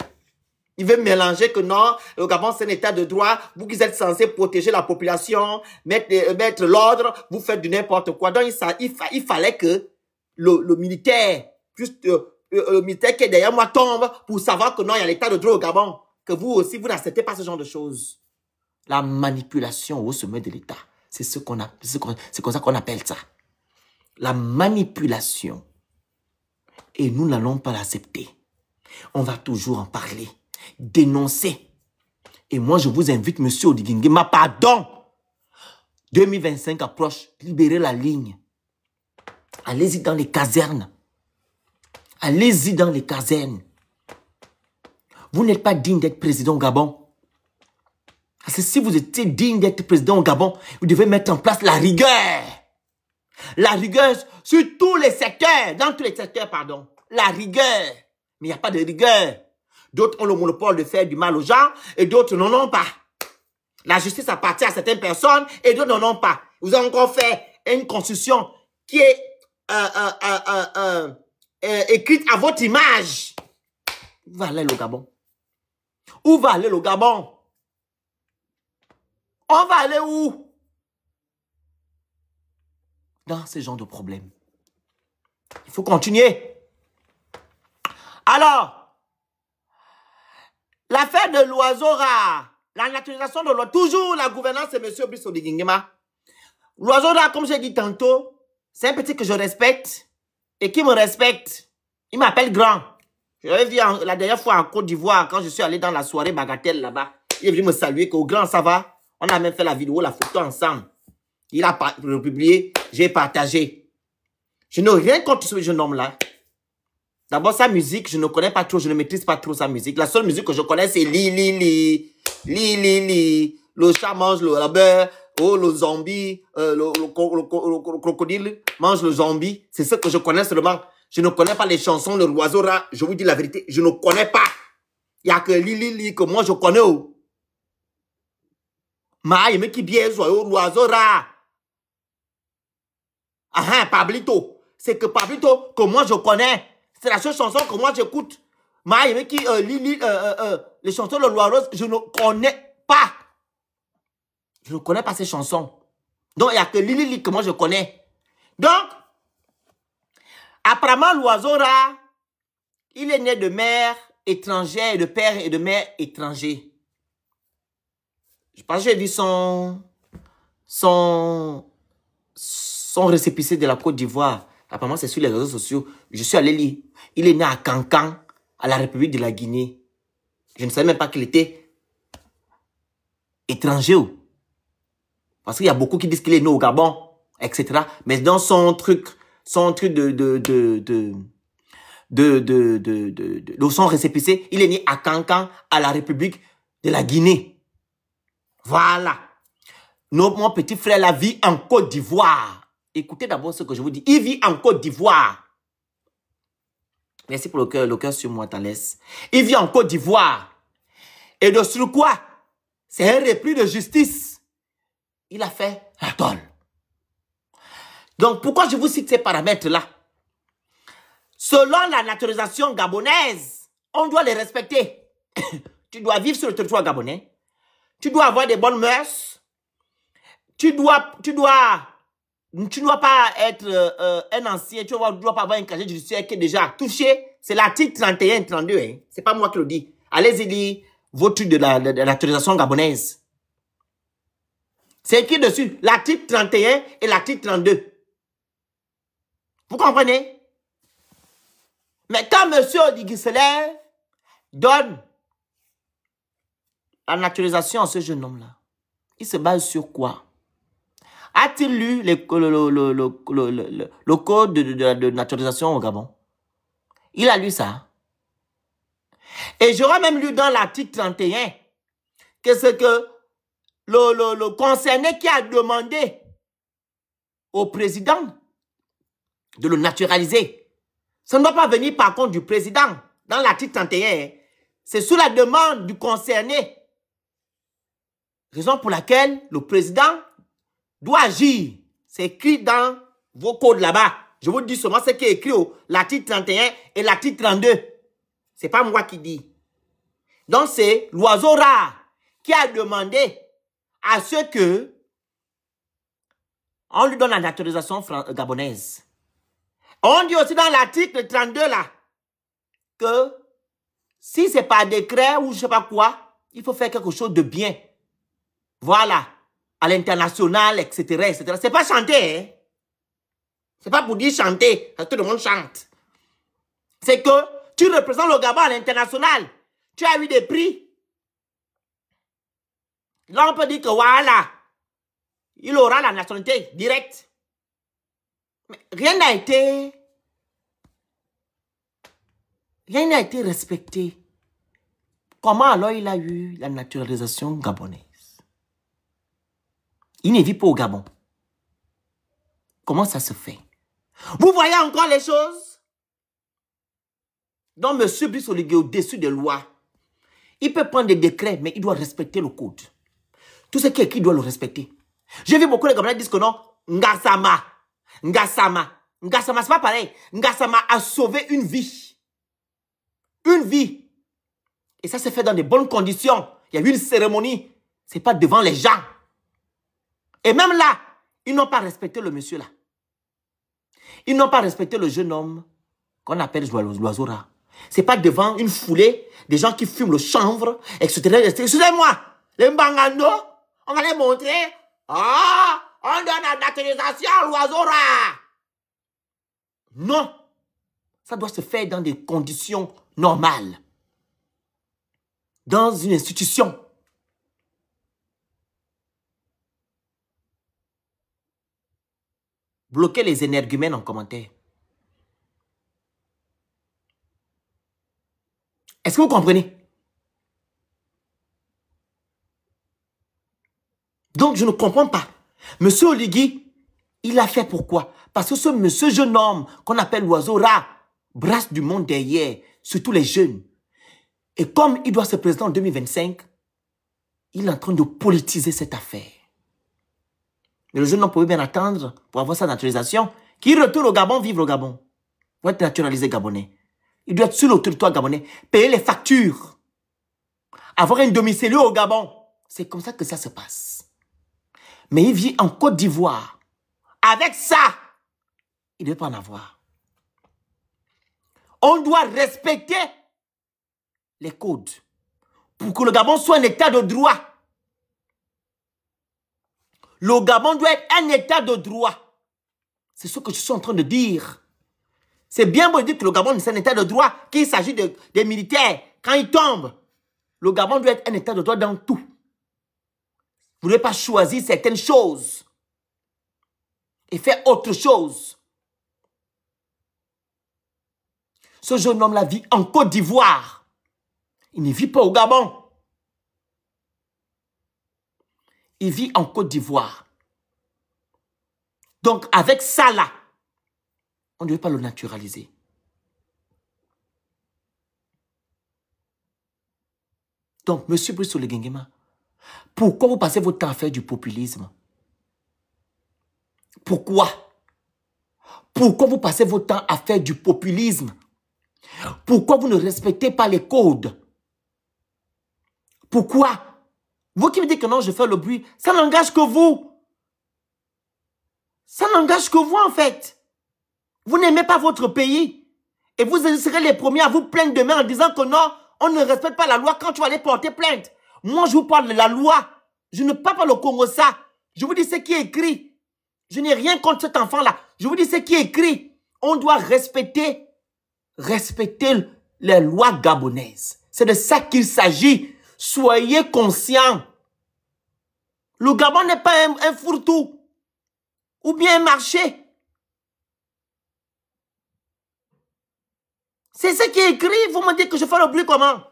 Il veut mélanger que non, le Gabon c'est un état de droit, vous qui êtes censés protéger la population, mettre l'ordre, vous faites du n'importe quoi. Donc il fallait que le militaire, juste le militaire qui est derrière moi tombe pour savoir que non, il y a l'état de droit au Gabon. Que vous aussi, vous n'acceptez pas ce genre de choses. La manipulation au sommet de l'État, c'est comme ça qu'on appelle ça. La manipulation. Et nous n'allons pas l'accepter. On va toujours en parler. Dénoncer. Et moi, je vous invite, monsieur Odigingema, pardon. 2025 approche. Libérez la ligne. Allez-y dans les casernes. Allez-y dans les casernes. Vous n'êtes pas digne d'être président au Gabon. Parce que si vous étiez digne d'être président au Gabon, vous devez mettre en place la rigueur. La rigueur sur tous les secteurs. Dans tous les secteurs, pardon. La rigueur. Mais il n'y a pas de rigueur. D'autres ont le monopole de faire du mal aux gens et d'autres n'en ont pas. La justice appartient à certaines personnes et d'autres n'en ont pas. Vous avez encore fait une constitution qui est écrite à votre image. Où va aller le Gabon? Où va aller le Gabon? On va aller où? Dans ce genre de problème. Il faut continuer. Alors, l'affaire de l'oiseau rare, la naturalisation de l'oiseau, toujours la gouvernance, c'est M. Brice Oligingema. L'oiseau rare, comme j'ai dit tantôt, c'est un petit que je respecte et qui me respecte. Il m'appelle grand. Je l'avais vu la dernière fois en Côte d'Ivoire, quand je suis allé dans la soirée bagatelle là-bas. Il est venu me saluer, qu'au grand, ça va. On a même fait la vidéo, la photo ensemble. Il a publié, j'ai partagé. Je n'ai rien contre ce jeune homme-là. D'abord, sa musique, je ne connais pas trop, je ne maîtrise pas trop sa musique. La seule musique que je connais, c'est li. Le chat mange le beurre, oh, le zombie, le crocodile mange le zombie. C'est ce que je connais seulement. Je ne connais pas les chansons de l'oiseau rare. Je vous dis la vérité, je ne connais pas. Il n'y a que li que moi je connais. Ma, il me qui bien l'oiseau rare. Ah, Pablito. C'est que Pablito, que moi je connais. C'est la seule chanson que moi j'écoute. Ma, il me qui les chansons de l'oiseau, je ne connais pas. Je ne connais pas ces chansons. Donc, il n'y a que Lili que moi je connais. Donc, apparemment, l'oiseau rare, il est né de mère étrangère, de père et de mère étrangers. Je pense que j'ai vu son récépissé de la Côte d'Ivoire. Apparemment, c'est sur les réseaux sociaux. Je suis allé lire. Il est né à Cancan, à la République de la Guinée. Je ne savais même pas qu'il était étranger. Parce qu'il y a beaucoup qui disent qu'il est né au Gabon, etc. Mais dans son truc son récépissé, il est né à Cancan, à la République de la Guinée. Voilà. Mon petit frère là vit en Côte d'Ivoire. Écoutez d'abord ce que je vous dis. Il vit en Côte d'Ivoire. Merci pour le cœur sur moi, Thalès. Il vit en Côte d'Ivoire. Et de sur quoi? C'est un repris de justice. Il a fait la tôle. Donc, pourquoi je vous cite ces paramètres-là? Selon la naturalisation gabonaise, on doit les respecter. Tu dois vivre sur le territoire gabonais. Tu dois avoir des bonnes mœurs. Tu dois pas être un ancien. Tu ne dois pas avoir un casier judiciaire qui est déjà touché. C'est l'article 31 et 32. Hein. Ce n'est pas moi qui le dis. Allez-y lire vos trucs de la naturalisation gabonaise. C'est écrit dessus. L'article 31 et l'article 32. Vous comprenez? Mais quand M. Oligui se lève, donne la naturalisation à ce jeune homme-là, il se base sur quoi? A-t-il lu le code de naturalisation au Gabon? Il a lu ça. Et j'aurais même lu dans l'article 31 que c'est que le concerné qui a demandé au président de le naturaliser. Ça ne doit pas venir par contre du président. Dans l'article 31, c'est sous la demande du concerné. Raison pour laquelle le président doit agir. C'est écrit dans vos codes là-bas. Je vous dis seulement ce qui est écrit au l'article 31 et l'article 32. Ce n'est pas moi qui dis. Donc c'est l'oiseau rare qui a demandé à ce que on lui donne la naturalisation gabonaise. On dit aussi dans l'article 32 là, que si c'est par décret ou je ne sais pas quoi, il faut faire quelque chose de bien. Voilà. À l'international, etc., etc. C'est pas chanter, hein. C'est pas pour dire chanter, parce que tout le monde chante. C'est que tu représentes le Gabon à l'international. Tu as eu des prix. Là, on peut dire que voilà, il aura la nationalité directe. Mais rien n'a été respecté. Comment alors il a eu la naturalisation gabonaise? Il ne vit pas au Gabon. Comment ça se fait? Vous voyez encore les choses? Donc, M. Brice Oligui est au-dessus des lois. Il peut prendre des décrets, mais il doit respecter le code. Tout ce qui est écrit doit le respecter. J'ai vu beaucoup de Gabonais dire que non, Ngassama, c'est pas pareil. Ngassama a sauvé une vie. Une vie. Et ça s'est fait dans de bonnes conditions. Il y a eu une cérémonie. Ce n'est pas devant les gens. Et même là, ils n'ont pas respecté le monsieur là. Ils n'ont pas respecté le jeune homme qu'on appelle l'oiseau rare. Ce n'est pas devant une foulée, des gens qui fument le chanvre, etc. Excusez-moi, les Mbangando, on va les montrer. Ah, on donne la naturalisation à l'oiseau rare. Non. Ça doit se faire dans des conditions normales. Dans une institution. Bloquez les énergumènes en commentaire. Est-ce que vous comprenez? Donc, je ne comprends pas. Monsieur Oligui, il a fait pourquoi? Parce que ce jeune homme qu'on appelle l'oiseau rare brasse du monde derrière, surtout les jeunes. Et comme il doit se présenter en 2025, il est en train de politiser cette affaire. Mais le jeune homme pouvait bien attendre pour avoir sa naturalisation, qu'il retourne au Gabon, vivre au Gabon. Pour être naturalisé gabonais. Il doit être sur le territoire gabonais, payer les factures, avoir un domicile au Gabon. C'est comme ça que ça se passe. Mais il vit en Côte d'Ivoire. Avec ça, il ne doit pas en avoir. On doit respecter les codes pour que le Gabon soit un état de droit. Le Gabon doit être un état de droit. C'est ce que je suis en train de dire. C'est bien beau dire que le Gabon est un état de droit, qu'il s'agit des militaires. Quand ils tombent, le Gabon doit être un état de droit dans tout. Vous ne devez pas choisir certaines choses et faire autre chose. Ce jeune homme-là vit en Côte d'Ivoire. Il ne vit pas au Gabon. Il vit en Côte d'Ivoire. Donc, avec ça là, on ne devait pas le naturaliser. Donc, monsieur Brice Oligui Nguema, pourquoi vous passez votre temps à faire du populisme? Pourquoi? Pourquoi vous passez votre temps à faire du populisme? Pourquoi vous ne respectez pas les codes? Pourquoi? Vous qui me dites que non, je fais le bruit, ça n'engage que vous. Ça n'engage que vous en fait. Vous n'aimez pas votre pays. Et vous serez les premiers à vous plaindre demain en disant que non, on ne respecte pas la loi quand tu vas aller porter plainte. Moi, je vous parle de la loi. Je ne parle pas le Congo ça. Je vous dis ce qui est écrit. Je n'ai rien contre cet enfant-là. Je vous dis ce qui est écrit. On doit respecter les lois gabonaises. C'est de ça qu'il s'agit. Soyez conscients. Le Gabon n'est pas un fourre-tout. Ou bien un marché. C'est ce qui est écrit. Vous me dites que je fais le bruit comment?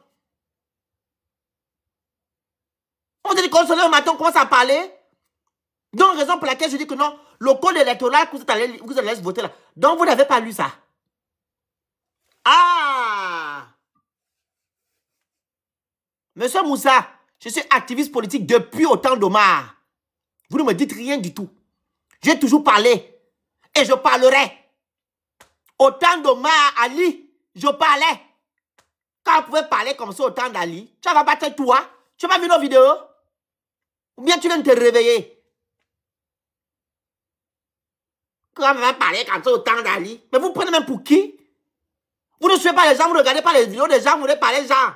On dit qu'on se lève le matin, on commence à parler. Donc, raison pour laquelle je dis que non, le code électoral que vous allez voter là. Donc, vous n'avez pas lu ça. Ah! Monsieur Moussa, je suis activiste politique depuis autant d'Omar. Vous ne me dites rien du tout. J'ai toujours parlé. Et je parlerai. Autant d'Omar, Ali, je parlais. Quand vous pouvez parler comme ça autant d'Ali, tu vas battre toi. Tu vas vu nos vidéos? Ou bien tu viens de te réveiller? Quand on va parler comme ça autant d'Ali. Mais vous prenez même pour qui? Vous ne suivez pas les gens, vous ne regardez pas les vidéos des gens, vous voulez parler des gens.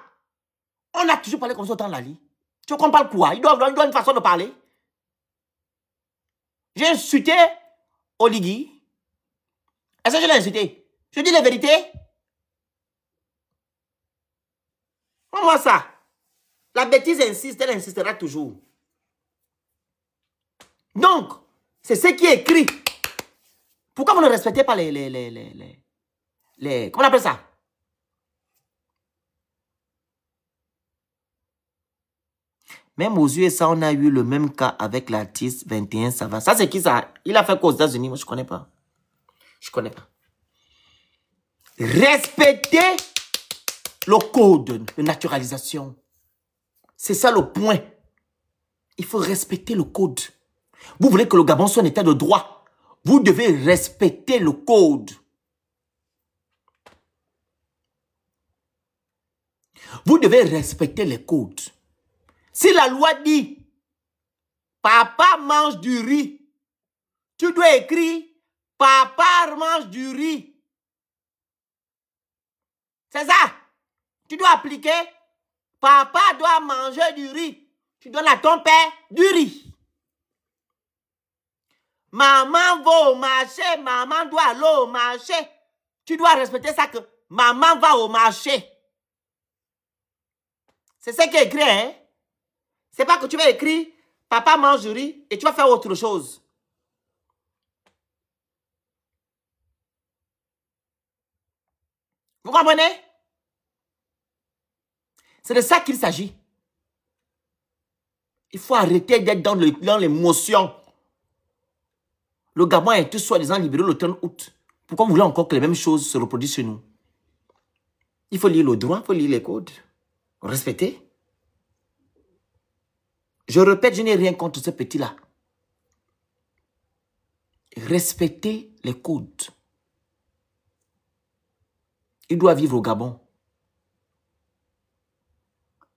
On a toujours parlé comme ça autant d'Ali. Tu veux qu'on parle quoi? Il doit avoir une façon de parler. J'ai insulté Oligui. Est-ce que je l'ai insulté? Je dis la vérité. Moi ça. La bêtise insiste, elle insistera toujours. Donc, c'est ce qui est écrit. Pourquoi vous ne respectez pas les comment on appelle ça? Même aux USA, on a eu le même cas avec l'artiste 21 Savas. Ça, c'est qui ça? Il a fait quoi aux États-Unis? Moi, je ne connais pas. Je ne connais pas. Respectez le code de naturalisation. C'est ça le point. Il faut respecter le code. Vous voulez que le Gabon soit un état de droit. Vous devez respecter le code. Vous devez respecter les codes. Si la loi dit, papa mange du riz, tu dois écrire, papa mange du riz. C'est ça. Tu dois appliquer, papa doit manger du riz. Tu donnes à ton père du riz. Maman va au marché, maman doit aller au marché. Tu dois respecter ça que maman va au marché. C'est ce qui est écrit, hein? C'est pas que tu vas écrire, papa mange du riz et tu vas faire autre chose. Vous comprenez? C'est de ça qu'il s'agit. Il faut arrêter d'être dans l'émotion. Le Gabon a été soi-disant libéré le 30 août. Pourquoi vous voulez encore que les mêmes choses se reproduisent chez nous? Il faut lire le droit, il faut lire les codes. Respecter. Je répète, je n'ai rien contre ce petit-là. Respectez les codes. Il doit vivre au Gabon.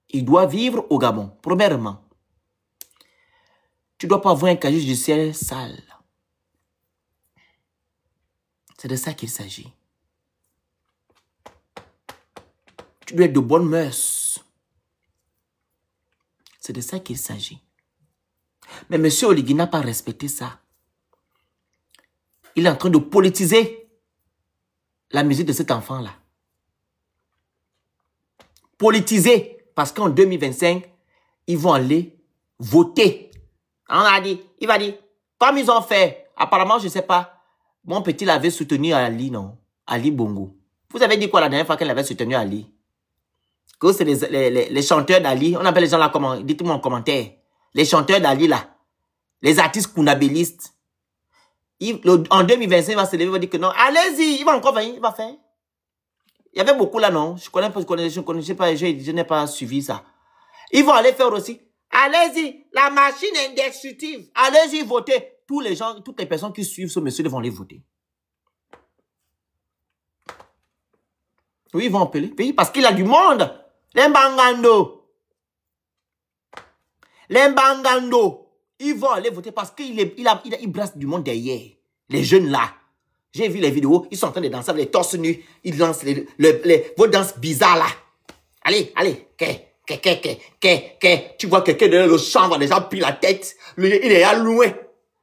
Il doit vivre au Gabon. Premièrement, tu ne dois pas avoir un casier judiciaire sale. C'est de ça qu'il s'agit. Tu dois être de bonnes mœurs. C'est de ça qu'il s'agit. Mais M. Oligui n'a pas respecté ça. Il est en train de politiser la musique de cet enfant-là. Politiser. Parce qu'en 2025, ils vont aller voter. On a dit, il va dire, comme ils ont fait, apparemment, je ne sais pas, mon petit l'avait soutenu Ali, non? Ali Bongo. Vous avez dit quoi la dernière fois qu'elle avait soutenu Ali? Que c'est les chanteurs d'Ali. On appelle les gens là comment? Dites-moi en commentaire. Les chanteurs d'Ali là. Les artistes kounabélistes. En 2025, il va se lever, il va dire que non. Allez-y, il va encore venir, il va faire. Il y avait beaucoup là, non? Je connaissais pas, je n'ai pas suivi ça. Ils vont aller faire aussi. Allez-y, la machine est indestructible. Allez-y, votez. Tous les gens, toutes les personnes qui suivent ce monsieur vont aller voter. Oui, ils vont appeler. Oui, parce qu'il a du monde. Les Mbangando. Les Mbangando. Ils vont aller voter parce qu'il brasse du monde derrière. Les jeunes là. J'ai vu les vidéos. Ils sont en train de danser avec les torses nus. Ils dansent vos danses bizarres là. Allez, allez. Tu vois quelqu'un dans le chambre, déjà pris la tête. Il est là loin.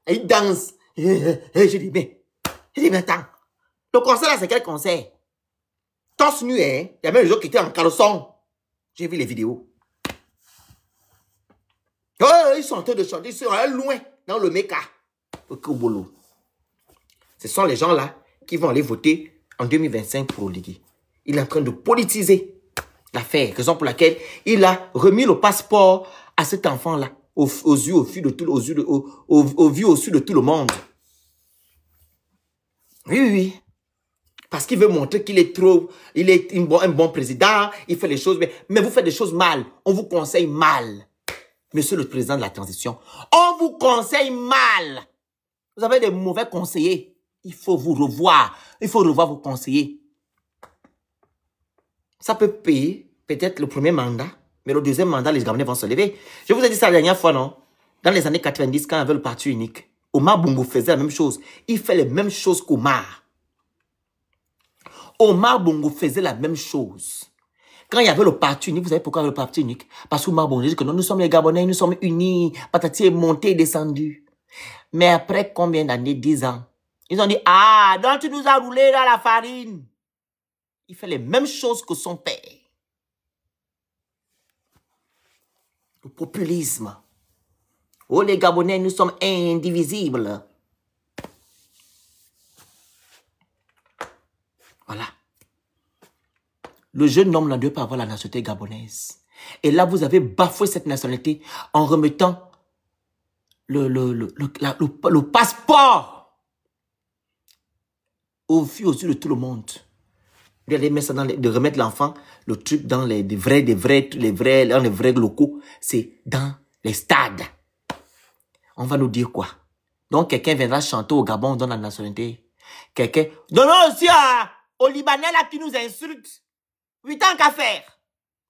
Et il danse. Je dis, mais attends. Le concert là, c'est quel concert? Torse nu, hein? Il y a même les gens qui étaient en caleçon. J'ai vu les vidéos. Oh, ils sont en train de chanter. Ils sont là loin dans le méca. Au boulot. Ce sont les gens là qui vont aller voter en 2025 pour Oligui. Il est en train de politiser l'affaire, raison pour laquelle il a remis le passeport à cet enfant-là, aux yeux au vu de tout le monde. Oui. Parce qu'il veut montrer qu'il est un bon président, il fait les choses, mais vous faites des choses mal. On vous conseille mal. Monsieur le président de la transition, on vous conseille mal. Vous avez des mauvais conseillers. Il faut vous revoir. Il faut revoir vos conseillers. Ça peut payer peut-être le premier mandat, mais le deuxième mandat, les Gabonais vont se lever. Je vous ai dit ça la dernière fois, non? Dans les années 90, quand il y avait le parti unique, Omar Bongo faisait la même chose. Il fait les mêmes choses qu'Omar. Omar Bongo faisait la même chose. Quand il y avait le parti unique, vous savez pourquoi il y avait le parti unique? Parce qu'Omar Bongo dit que non, nous sommes les Gabonais, nous sommes unis. Patati est monté et descendu. Mais après combien d'années? 10 ans. Ils ont dit, ah, donc tu nous as roulé dans la farine. Il fait les mêmes choses que son père. Le populisme. Oh, les Gabonais, nous sommes indivisibles. Voilà. Le jeune homme ne doit pas avoir la nationalité gabonaise. Et là, vous avez bafoué cette nationalité en remettant le passeport aux yeux de tout le monde. De remettre l'enfant, le truc dans les vrais locaux, c'est dans les stades. On va nous dire quoi? Donc, quelqu'un viendra chanter au Gabon, on donne la nationalité. Quelqu'un... Donnons aussi aux Libanais là qui nous insultent. 8 ans qu'à faire.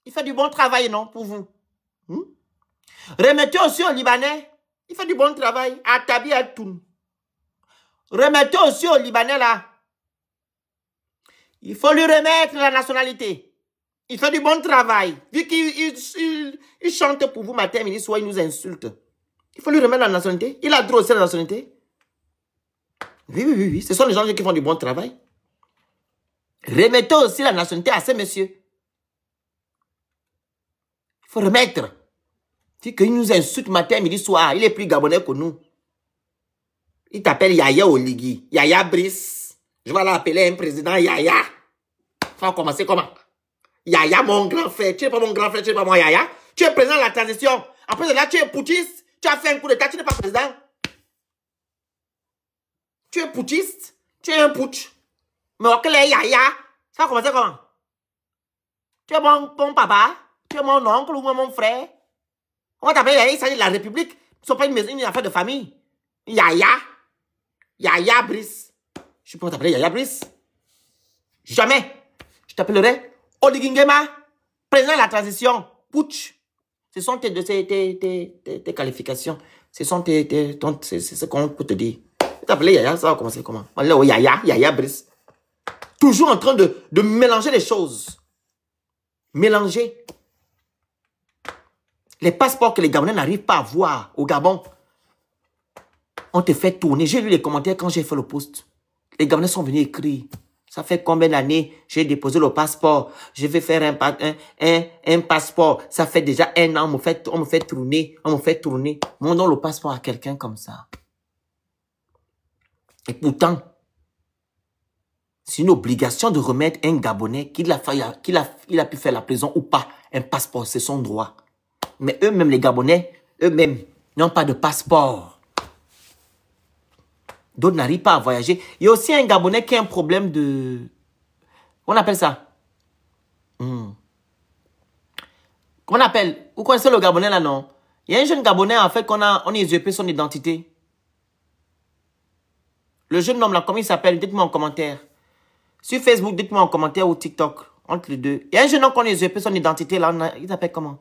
Il fait du bon travail, non, pour vous? Remettez aussi aux Libanais. Il fait du bon travail. À Tabi à Toun. Remettez aussi aux Libanais là. Il faut lui remettre la nationalité. Il fait du bon travail. Vu qu'il chante pour vous matin, midi, soir, il nous insulte. Il faut lui remettre la nationalité. Il a droit aussi à la nationalité. Oui. Ce sont les gens qui font du bon travail. Remettez aussi la nationalité à ces messieurs. Il faut remettre. Vu qu'il nous insulte matin, midi, soir, il est plus gabonais que nous. Il t'appelle Yaya Oligui. Yaya Brice. Je vais l'appeler un président Yaya. Ça va commencer comment? Yaya, mon grand frère. Tu n'es pas mon grand frère, tu n'es pas mon Yaya. Tu es président de la transition. Après de là, tu es putschiste. Tu as fait un coup d'état, tu n'es pas président. Tu es putschiste. Tu es un putsch. Mais ok, les Yaya. Ça va commencer comment? Tu es mon papa. Tu es mon oncle ou mon frère. On va t'appeler Yaya, il s'agit de la République. Ce n'est pas une maison, une affaire de famille. Yaya. Yaya Brice. Je peux t'appeler Yaya Brice. Jamais. Je t'appellerai Oligui Nguema, président de la transition. Putsch. Ce sont tes qualifications. Ce sont c'est ce qu'on peut te dire. Je t'appeler Yaya, ça va commencer comment? Yaya Brice. Toujours en train de mélanger les choses. Mélanger. Les passeports que les Gabonais n'arrivent pas à voir au Gabon. On te fait tourner. J'ai lu les commentaires quand j'ai fait le post. Les Gabonais sont venus écrire. Ça fait combien d'années j'ai déposé le passeport? Je vais faire un passeport. Ça fait déjà 1 an. On me fait tourner. On donne le passeport à quelqu'un comme ça. Et pourtant, c'est une obligation de remettre un Gabonais qu'il a pu faire la prison ou pas. Un passeport, c'est son droit. Mais eux-mêmes, les Gabonais, eux-mêmes, n'ont pas de passeport. D'autres n'arrivent pas à voyager. Il y a aussi un Gabonais qui a un problème de... Comment on appelle ça? Comment on appelle? Vous connaissez le Gabonais là, non? Il y a un jeune Gabonais, en fait, on a usurpé son identité. Le jeune homme là, comment il s'appelle? Dites-moi en commentaire. Sur Facebook, dites-moi en commentaire ou TikTok. entre les deux. Il y a un jeune homme qu'on a usurpé son identité, là, il s'appelle comment?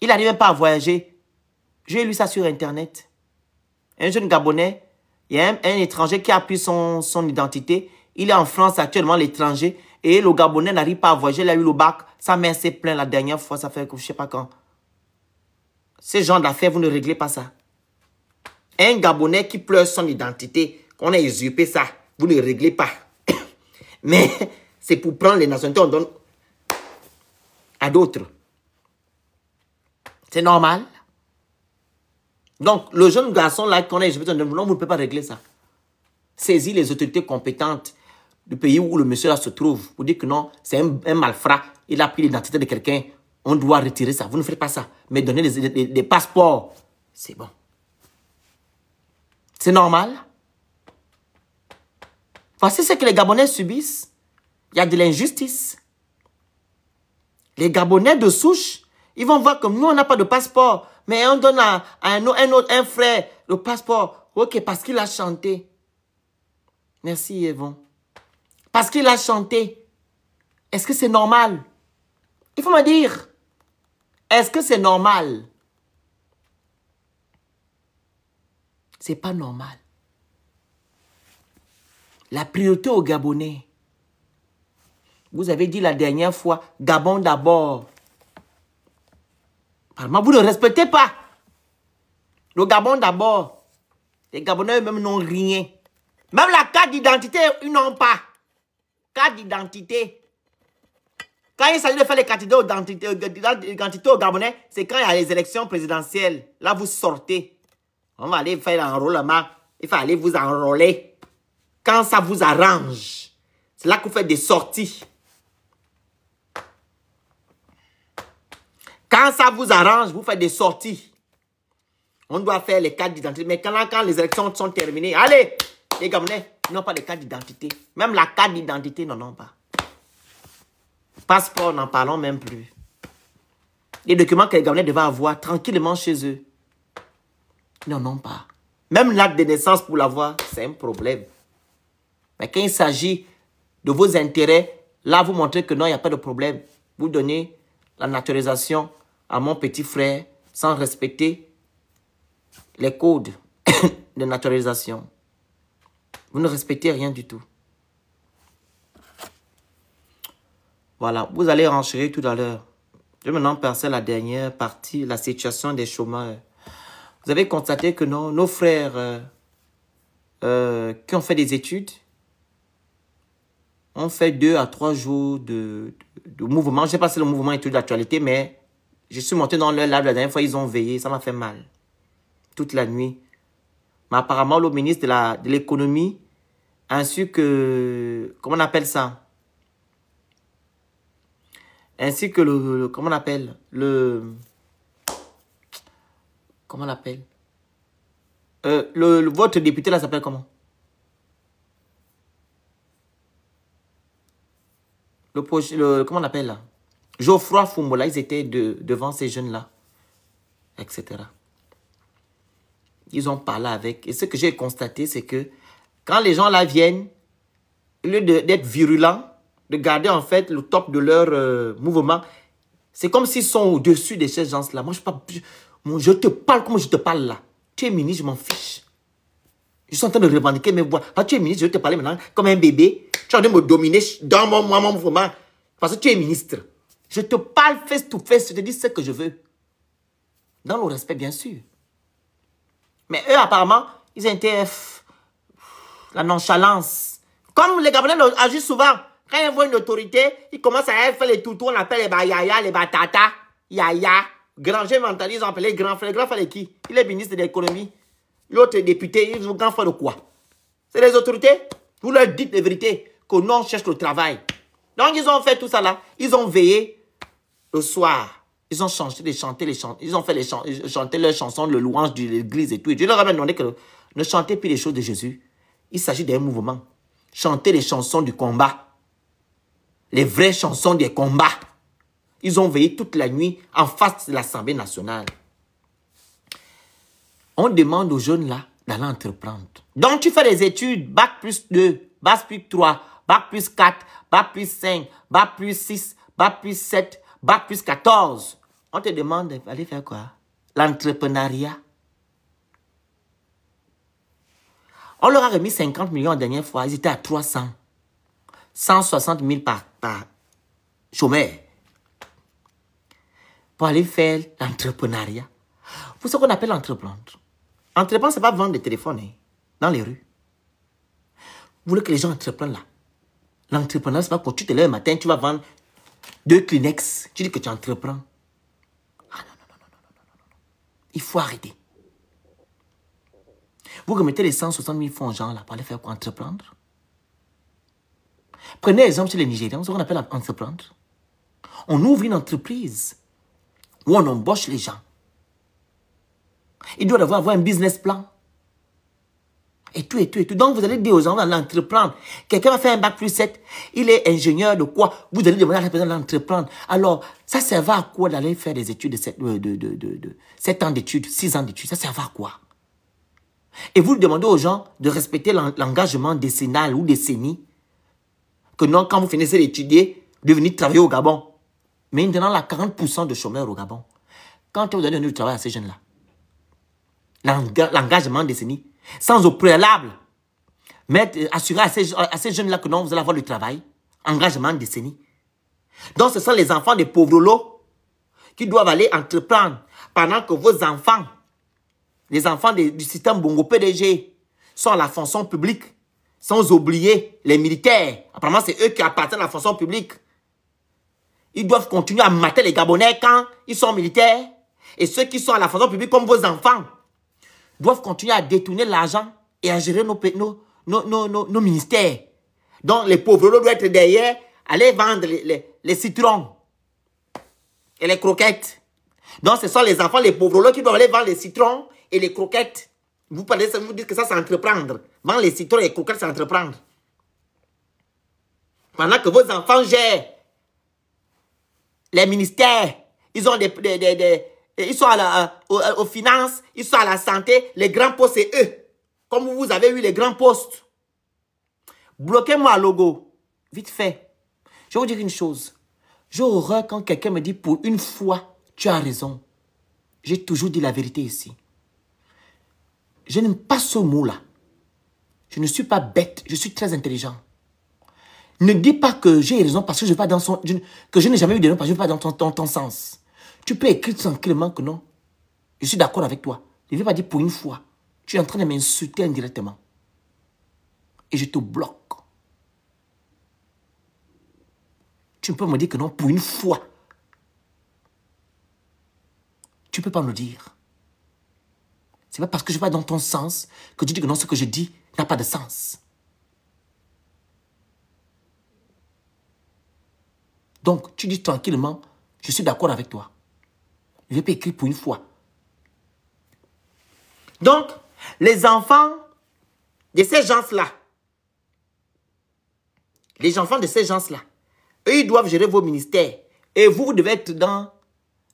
Il n'arrive même pas à voyager. J'ai lu ça sur Internet. Un jeune Gabonais, il y a un étranger qui a pris son identité. Il est en France actuellement, l'étranger. Et le Gabonais n'arrive pas à voyager. Il a eu le bac. Sa mère s'est plainte la dernière fois. Ça fait je ne sais pas quand. Ce genre d'affaires, vous ne réglez pas ça. Un Gabonais qui pleure son identité, qu'on a usurpé ça, vous ne réglez pas. Mais c'est pour prendre les nationalités, on donne à d'autres. C'est normal. Donc, le jeune garçon là qu'on a usurpé, non, vous ne pouvez pas régler ça. Saisis les autorités compétentes du pays où le monsieur là se trouve pour dire que non, c'est un malfrat. Il a pris l'identité de quelqu'un. On doit retirer ça. Vous ne faites pas ça. Mais donnez des passeports. C'est bon. C'est normal. Voici ce que les Gabonais subissent. Il y a de l'injustice. Les Gabonais de souche, ils vont voir comme nous, on n'a pas de passeport. Mais on donne à un frère le passeport. Ok, parce qu'il a chanté. Merci, Yvon. Parce qu'il a chanté. Est-ce que c'est normal? Il faut me dire. Est-ce que c'est normal? C'est pas normal. La priorité aux Gabonais. Vous avez dit la dernière fois, Gabon d'abord. Vous ne respectez pas. Le Gabon d'abord. Les Gabonais eux-mêmes n'ont rien. Même la carte d'identité, ils n'ont pas. Carte d'identité. Quand il s'agit de faire les cartes d'identité au Gabonais, c'est quand il y a les élections présidentielles. Là, vous sortez. On va aller faire l'enrôlement. Il faut aller vous enrôler. Quand ça vous arrange, c'est là que vous faites des sorties. Quand ça vous arrange, vous faites des sorties. On doit faire les cartes d'identité. Mais quand les élections sont terminées, allez, les Gabonais n'ont pas de carte d'identité. Même la carte d'identité, n'en ont pas. Passeport, n'en parlons même plus. Les documents que les Gabonais devaient avoir tranquillement chez eux, ils n'en ont pas. Même l'acte de naissance pour l'avoir, c'est un problème. Mais quand il s'agit de vos intérêts, là, vous montrez que non, il n'y a pas de problème. Vous donnez la naturalisation à mon petit frère sans respecter les codes de naturalisation. Vous ne respectez rien du tout. Voilà, vous allez renchérir tout à l'heure. Je vais maintenant passer à la dernière partie, la situation des chômeurs. Vous avez constaté que nos frères qui ont fait des études ont fait 2 à 3 jours de mouvement. Je ne sais pas si le mouvement est tout d'actualité, mais je suis monté dans leur live la dernière fois, ils ont veillé, ça m'a fait mal. Toute la nuit. Mais apparemment, le ministre de l'économie, ainsi que, comment on appelle ça? Ainsi que comment on appelle? Comment on appelle? Votre député là s'appelle comment? Comment on appelle là? Geoffroy Fumbola, ils étaient devant ces jeunes-là, etc. Ils ont parlé avec. Et ce que j'ai constaté, c'est que quand les gens là viennent, au lieu d'être virulents, de garder en fait le top de leur mouvement, c'est comme s'ils sont au-dessus de ces gens-là. Moi, je te parle comme je te parle là. Tu es ministre, je m'en fiche. Je suis en train de revendiquer mes voix. Ah, tu es ministre, je vais te parler maintenant comme un bébé. Tu es en train de me dominer dans mon mouvement. Parce que tu es ministre. Je te parle face to face, je te dis ce que je veux. Dans le respect, bien sûr. Mais eux, apparemment, ils étaient la nonchalance. Comme les Gabonais agissent souvent. Quand ils voient une autorité, ils commencent à faire les toutous, on appelle les bayaya, les batata, yaya. Granger mentalise, ils ont appelé grand frère. Grand frère qui? Il est ministre de l'économie. L'autre député, il est grand frère de quoi? C'est les autorités. Vous leur dites la vérité, que nous on cherche le travail. Donc ils ont fait tout ça là. Ils ont veillé le soir. Ils ont chanté ils ont fait chanter leurs chansons, le louange de l'église et tout. Et Dieu leur a demandé que ne chantez plus les choses de Jésus. Il s'agit d'un mouvement. Chantez les chansons du combat. Les vraies chansons des combats. Ils ont veillé toute la nuit en face de l'Assemblée nationale. On demande aux jeunes là d'aller entreprendre. Donc tu fais des études, bac plus 2, bac plus 3, Bac plus 4, Bac plus 5, Bac plus 6, Bac plus 7, Bac plus 14. On te demande d'aller faire quoi? L'entrepreneuriat. On leur a remis 50 millions la dernière fois. Ils étaient à 300. 160 000 par chômeur. Pour aller faire l'entrepreneuriat. Pour ce qu'on appelle entreprendre. Entreprendre, ce n'est pas vendre des téléphones dans les rues. Vous voulez que les gens entreprennent là. L'entrepreneuriat, ce n'est pas quand tu te lèves le matin, tu vas vendre 2 Kleenex. Tu dis que tu entreprends. Ah non. Il faut arrêter. Vous remettez les 160 000 fonds aux gens là pour aller faire quoi? Entreprendre. Prenez exemple chez les Nigériens, ce qu'on appelle entreprendre. On ouvre une entreprise où on embauche les gens. Il doit avoir un business plan. Et tout. Donc, vous allez dire aux gens, on va l'entreprendre. Quelqu'un va faire un bac plus 7. Il est ingénieur de quoi? Vous allez demander à la personne d'entreprendre. Alors, ça servait à quoi d'aller faire des études de 7 ans d'études, 6 ans d'études? Ça servait à quoi? Et vous demandez aux gens de respecter l'engagement décennal ou décennie. Que non, quand vous finissez d'étudier, de venir travailler au Gabon. Mais maintenant, là, 40% de chômeurs au Gabon. Quand vous allez donner du travail à ces jeunes-là, l'engagement décennie, sans au préalable, assurer à ces jeunes-là que non, vous allez avoir du travail, engagement décennie. Donc, ce sont les enfants des pauvres lots qui doivent aller entreprendre pendant que vos enfants, les enfants du système Bongo PDG, sont à la fonction publique, sans oublier les militaires. Apparemment, c'est eux qui appartiennent à la fonction publique. Ils doivent continuer à mater les Gabonais quand ils sont militaires. Et ceux qui sont à la fonction publique, comme vos enfants, doivent continuer à détourner l'argent et à gérer nos ministères. Donc, les pauvres doivent être derrière, aller vendre les citrons et les croquettes. Donc, ce sont les enfants, les pauvres qui doivent aller vendre les citrons et les croquettes. Vous parlez, vous dites que ça, c'est entreprendre. Vendre les citrons et les croquettes, c'est entreprendre. Pendant que vos enfants gèrent les ministères, ils ont ils sont aux finances, ils sont à la santé, les grands postes, c'est eux. Comme vous avez eu les grands postes. Bloquez-moi logo. Vite fait. Je vais vous dire une chose. J'ai horreur quand quelqu'un me dit pour une fois, tu as raison. J'ai toujours dit la vérité ici. Je n'aime pas ce mot-là. Je ne suis pas bête, je suis très intelligent. Ne dis pas que j'ai raison parce que je ne vais pas dans son... que je n'ai jamais eu de raison parce que je ne vais pas dans ton sens. Tu peux écrire tranquillement que non. Je suis d'accord avec toi. Je ne vais pas dire pour une fois. Tu es en train de m'insulter indirectement. Et je te bloque. Tu ne peux me dire que non pour une fois. Tu ne peux pas me le dire. Ce n'est pas parce que je ne vais pas dans ton sens que tu dis que non, ce que je dis n'a pas de sens. Donc, tu dis tranquillement, je suis d'accord avec toi. Je ne vais pas écrire pour une fois. Donc, les enfants de ces gens-là, les enfants de ces gens-là, eux, ils doivent gérer vos ministères. Et vous, vous devez être dans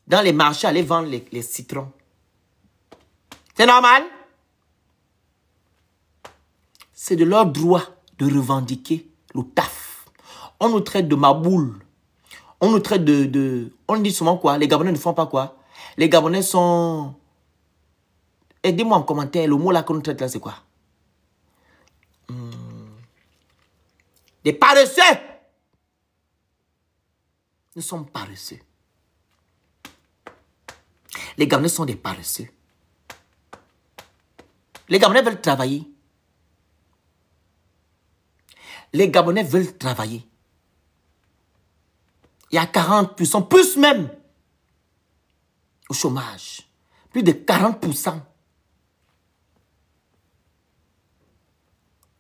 les marchés, aller vendre les citrons. C'est normal? C'est de leur droit de revendiquer le taf. On nous traite de maboule. On nous traite on dit souvent quoi? Les Gabonais ne font pas quoi? Les Gabonais sont... Aidez-moi en commentaire, le mot là qu'on nous traite là, c'est quoi? Des paresseux! Nous sommes paresseux. Les Gabonais sont des paresseux. Les Gabonais veulent travailler. Les Gabonais veulent travailler. Il y a 40%, plus même, au chômage. Plus de 40%.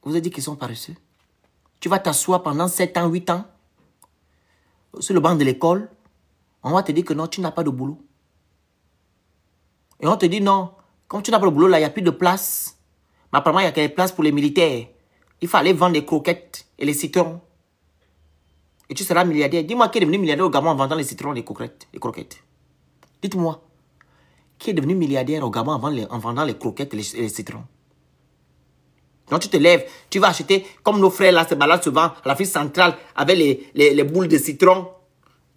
Vous avez dit qu'ils sont paresseux. Tu vas t'asseoir pendant 7 ans, 8 ans, sur le banc de l'école. On va te dire que non, tu n'as pas de boulot. Et on te dit non, comme tu n'as pas de boulot, là, il n'y a plus de place. Mais apparemment, il y a quelques places pour les militaires. Il faut aller vendre les croquettes et les citrons. Et tu seras milliardaire. Dis-moi qui est devenu milliardaire au Gabon en vendant les citrons et les croquettes. Dites-moi. Qui est devenu milliardaire au Gabon en vendant les croquettes et les citrons? Donc tu te lèves, tu vas acheter, comme nos frères là se baladent souvent à l'Afrique centrale avec les boules de citron.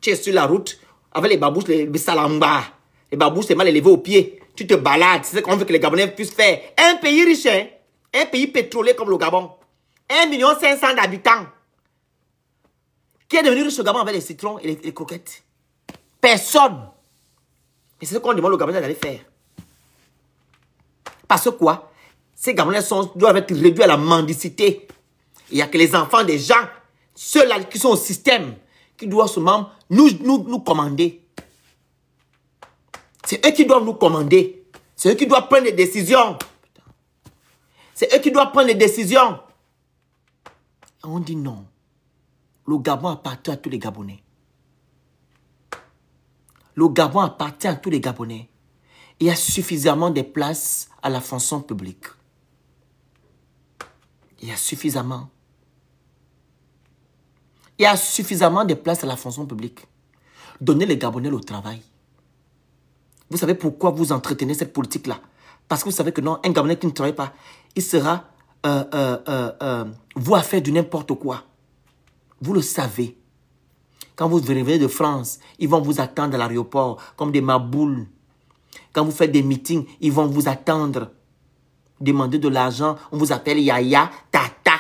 Tu es sur la route avec les babouches, les salamba. Les babouches, c'est mal élevé au pied. Tu te balades, c'est ce qu'on veut que les Gabonais puissent faire. Un pays riche, hein? Un pays pétrolier comme le Gabon. 1,5 million d'habitants. Qui est devenu riche au Gabon avec les citrons et les croquettes? Personne. Et c'est ce qu'on demande aux Gabonais d'aller faire. Parce que quoi? Ces Gabonais doivent être réduits à la mendicité. Il n'y a que les enfants des gens, ceux-là qui sont au système, qui doivent seulement nous commander. C'est eux qui doivent nous commander. C'est eux qui doivent prendre des décisions. C'est eux qui doivent prendre les décisions. Et on dit non. Le Gabon appartient à tous les Gabonais. Le Gabon appartient à tous les Gabonais. Il y a suffisamment de places à la fonction publique. Il y a suffisamment. Il y a suffisamment de places à la fonction publique. Donnez les Gabonais le travail. Vous savez pourquoi vous entretenez cette politique-là? Parce que vous savez que non, un Gabonais qui ne travaille pas, il sera vous à faire du n'importe quoi. Vous le savez. Quand vous venez de France, ils vont vous attendre à l'aéroport comme des maboules. Quand vous faites des meetings, ils vont vous attendre. Demander de l'argent, on vous appelle Yaya, Tata.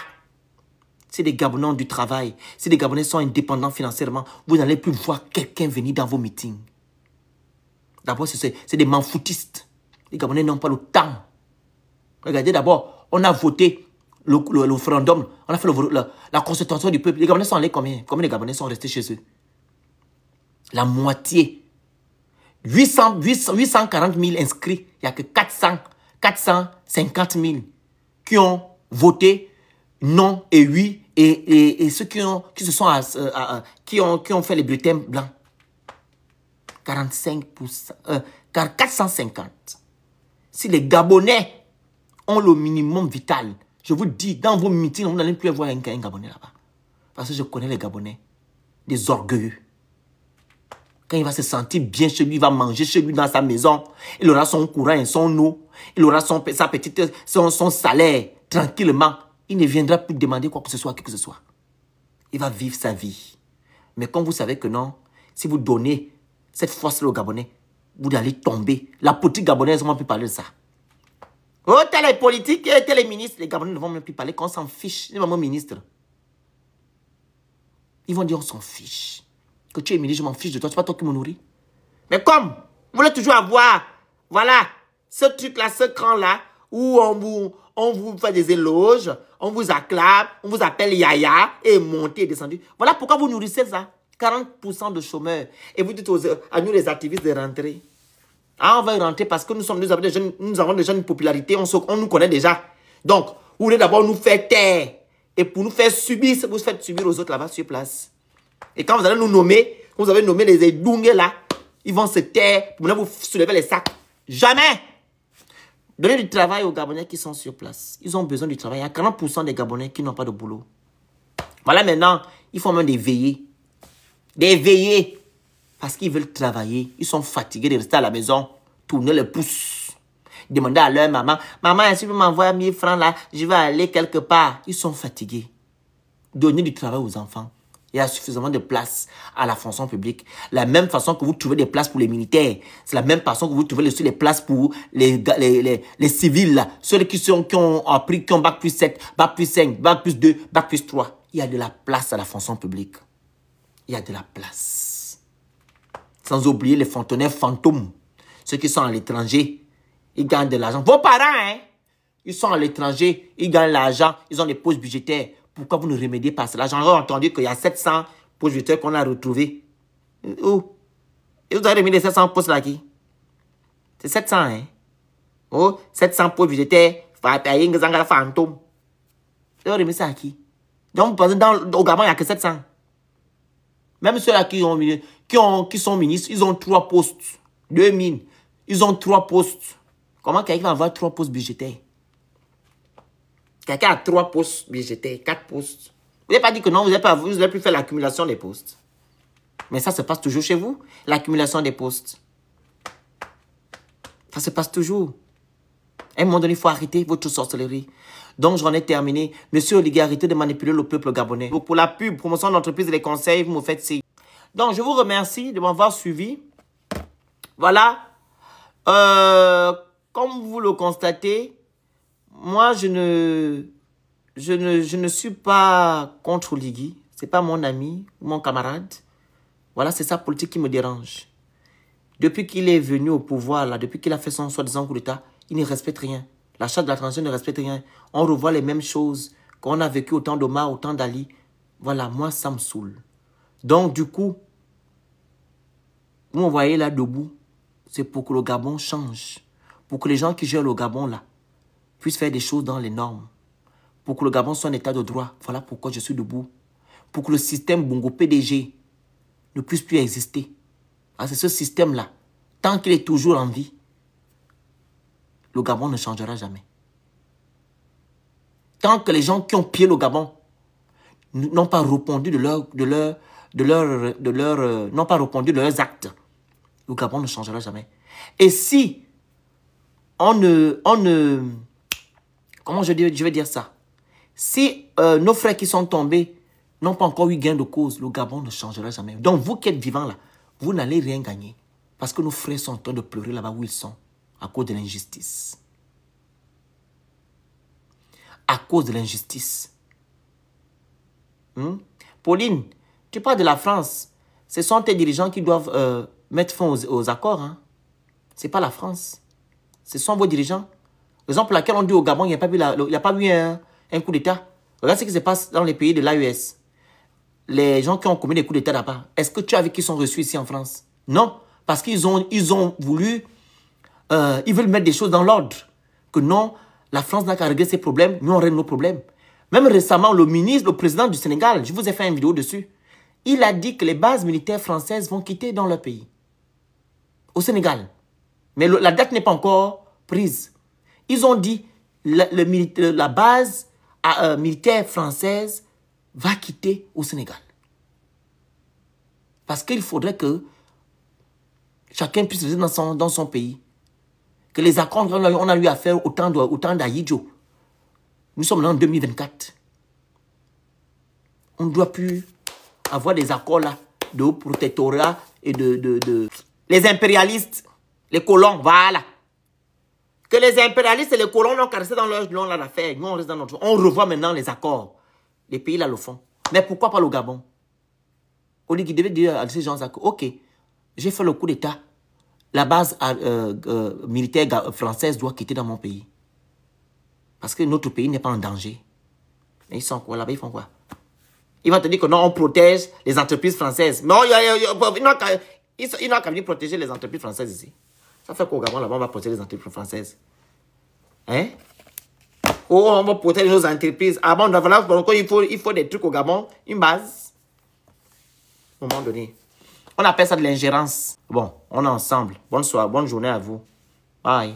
Si les Gabonais ont du travail, si les Gabonais sont indépendants financièrement, vous n'allez plus voir quelqu'un venir dans vos meetings. D'abord, c'est des manfoutistes. Les Gabonais n'ont pas le temps. Regardez d'abord, on a voté le référendum, on a fait la consultation du peuple. Les Gabonais sont allés combien? Combien de Gabonais sont restés chez eux? La moitié. 840 000 inscrits. Il n'y a que 450 000 qui ont voté non et oui. Et ceux qui ont fait les bulletins blancs. 45%. 450. Si les Gabonais ont le minimum vital, je vous dis, dans vos meetings, vous n'allez plus voir un Gabonais là-bas. Parce que je connais les Gabonais. Des orgueilleux. Quand il va se sentir bien chez lui, il va manger chez lui dans sa maison. Il aura son courant et son eau. Il aura son salaire tranquillement. Il ne viendra plus demander quoi que ce soit, Il va vivre sa vie. Mais comme vous savez que non, si vous donnez cette force-là aux Gabonais, vous allez tomber. La politique gabonaise, on ne va plus parler de ça. Oh, tel est politique, tel est ministre. Les Gabonais ne vont même plus parler qu'on s'en fiche. C'est mon ministre. Ils vont dire on s'en fiche. Que tu es ministre, je m'en fiche de toi. C'est pas toi qui me nourris. Mais comme vous voulez toujours avoir, voilà, ce truc-là, ce cran-là, où on vous fait des éloges, on vous acclame, on vous appelle Yaya, et monter et descendu. Voilà pourquoi vous nourrissez ça. 40% de chômeurs. Et vous dites à nous les activistes de rentrer. Ah, on va rentrer parce que nous avons déjà une popularité, on nous connaît déjà. Donc, vous voulez d'abord nous faire taire. Et pour nous faire subir, vous faites subir aux autres là-bas sur place. Et quand vous allez nous nommer, vous avez nommé les Edounger là, ils vont se taire pour vous soulever les sacs. Jamais! Donnez du travail aux Gabonais qui sont sur place. Ils ont besoin du travail. Il y a 40% des Gabonais qui n'ont pas de boulot. Voilà maintenant, ils font même des veillées. Des veillées. Parce qu'ils veulent travailler. Ils sont fatigués de rester à la maison. Tourner les pouces. Demander à leur maman. Maman, est-ce que tu m'envoies 1000 francs là? Je vais aller quelque part. Ils sont fatigués. Donnez du travail aux enfants. Il y a suffisamment de places à la fonction publique. La même façon que vous trouvez des places pour les militaires. C'est la même façon que vous trouvez aussi les places pour les civils là. Ceux qui ont appris, qui ont bac plus 7, bac plus 5, bac plus 2, bac plus 3. Il y a de la place à la fonction publique. Il y a de la place. Sans oublier les fonctionnaires fantômes. Ceux qui sont à l'étranger, ils gagnent de l'argent. Vos parents, hein, ils sont à l'étranger, ils gagnent l'argent, ils ont des postes budgétaires. Pourquoi vous ne remédiez pas cela? J'en ai entendu qu'il y a 700 postes budgétaires qu'on a retrouvés. Où? Et vous avez remis les 700 postes là qui? C'est 700, hein? Oh, 700 postes budgétaires, fantôme. Vous avez remis ça à qui? Donc, au Gabon, il n'y a que 700. Même ceux-là qui sont ministres, ils ont 3 postes. 2000. Ils ont 3 postes. Comment quelqu'un va avoir 3 postes budgétaires? Quelqu'un a 3 postes budgétaires, 4 postes. Vous n'avez pas dit que non, vous n'avez plus fait l'accumulation des postes. Mais ça se passe toujours chez vous, l'accumulation des postes. Ça se passe toujours. À un moment donné, il faut arrêter votre sorcellerie. Donc, j'en ai terminé. Monsieur Oligui, arrêtez de manipuler le peuple gabonais. Pour la pub, promotion d'entreprise et les conseils, vous me faites ci. Donc, je vous remercie de m'avoir suivi. Voilà. Comme vous le constatez, moi, je ne suis pas contre Oligui. Ce n'est pas mon ami ou mon camarade. Voilà, c'est sa politique qui me dérange. Depuis qu'il est venu au pouvoir, là, depuis qu'il a fait son soi-disant coup d'État, il ne respecte rien. La charte de la transition ne respecte rien. On revoit les mêmes choses qu'on a vécu au temps d'Omar, au temps d'Ali. Voilà, moi, ça me saoule. Donc, du coup, vous me voyez là debout, c'est pour que le Gabon change. Pour que les gens qui gèrent le Gabon là puissent faire des choses dans les normes. Pour que le Gabon soit un état de droit. Voilà pourquoi je suis debout. Pour que le système Bongo PDG ne puisse plus exister. Ah, c'est ce système-là. Tant qu'il est toujours en vie, le Gabon ne changera jamais. Tant que les gens qui ont pillé le Gabon n'ont pas répondu de leurs actes, le Gabon ne changera jamais. Et si comment je vais dire ça? Si nos frères qui sont tombés n'ont pas encore eu gain de cause, le Gabon ne changera jamais. Donc vous qui êtes vivants là, vous n'allez rien gagner. Parce que nos frères sont en train de pleurer là-bas où ils sont, à cause de l'injustice. À cause de l'injustice. Pauline, tu parles de la France. Ce sont tes dirigeants qui doivent mettre fin aux accords. Hein. Ce n'est pas la France. Ce sont vos dirigeants. Raison pour laquelle on dit au Gabon, il n'y a pas eu un coup d'État. Regarde ce qui se passe dans les pays de l'AES. Les gens qui ont commis des coups d'État là-bas, est-ce que tu as vu qu'ils sont reçus ici en France? Non, parce qu'ils ont voulu, ils veulent mettre des choses dans l'ordre. Que non, la France n'a qu'à régler ses problèmes, nous on règle nos problèmes. Même récemment, le président du Sénégal, je vous ai fait une vidéo dessus, il a dit que les bases militaires françaises vont quitter dans leur pays. Au Sénégal. Mais la date n'est pas encore prise. Ils ont dit la base militaire française va quitter au Sénégal. Parce qu'il faudrait que chacun puisse rester dans son pays. Que les accords qu'on a eu à faire au temps d'Ahidjo. Nous sommes en 2024. On ne doit plus avoir des accords là de protectorat et les impérialistes, les colons, voilà. Que les impérialistes et les colons n'ont qu'à rester dans leur long d'affaires. Nous, on reste dans notre... On revoit maintenant les accords. Les pays là le font. Mais pourquoi pas le Gabon? Oligui devait dire à ces gens-là que, ok, j'ai fait le coup d'État. La base militaire française doit quitter dans mon pays. Parce que notre pays n'est pas en danger. Mais ils sont quoi là-bas? Ils font quoi? Ils vont te dire que non, on protège les entreprises françaises. Non, ils n'ont qu'à venir protéger les entreprises françaises ici. Ça fait qu'au Gabon, là-bas, on va protéger les entreprises françaises. Hein? Oh, on va protéger nos entreprises. Ah bon, voilà, il faut des trucs au Gabon, une base. À un moment donné. On appelle ça de l'ingérence. Bon, on est ensemble. Bonne soirée, bonne journée à vous. Bye.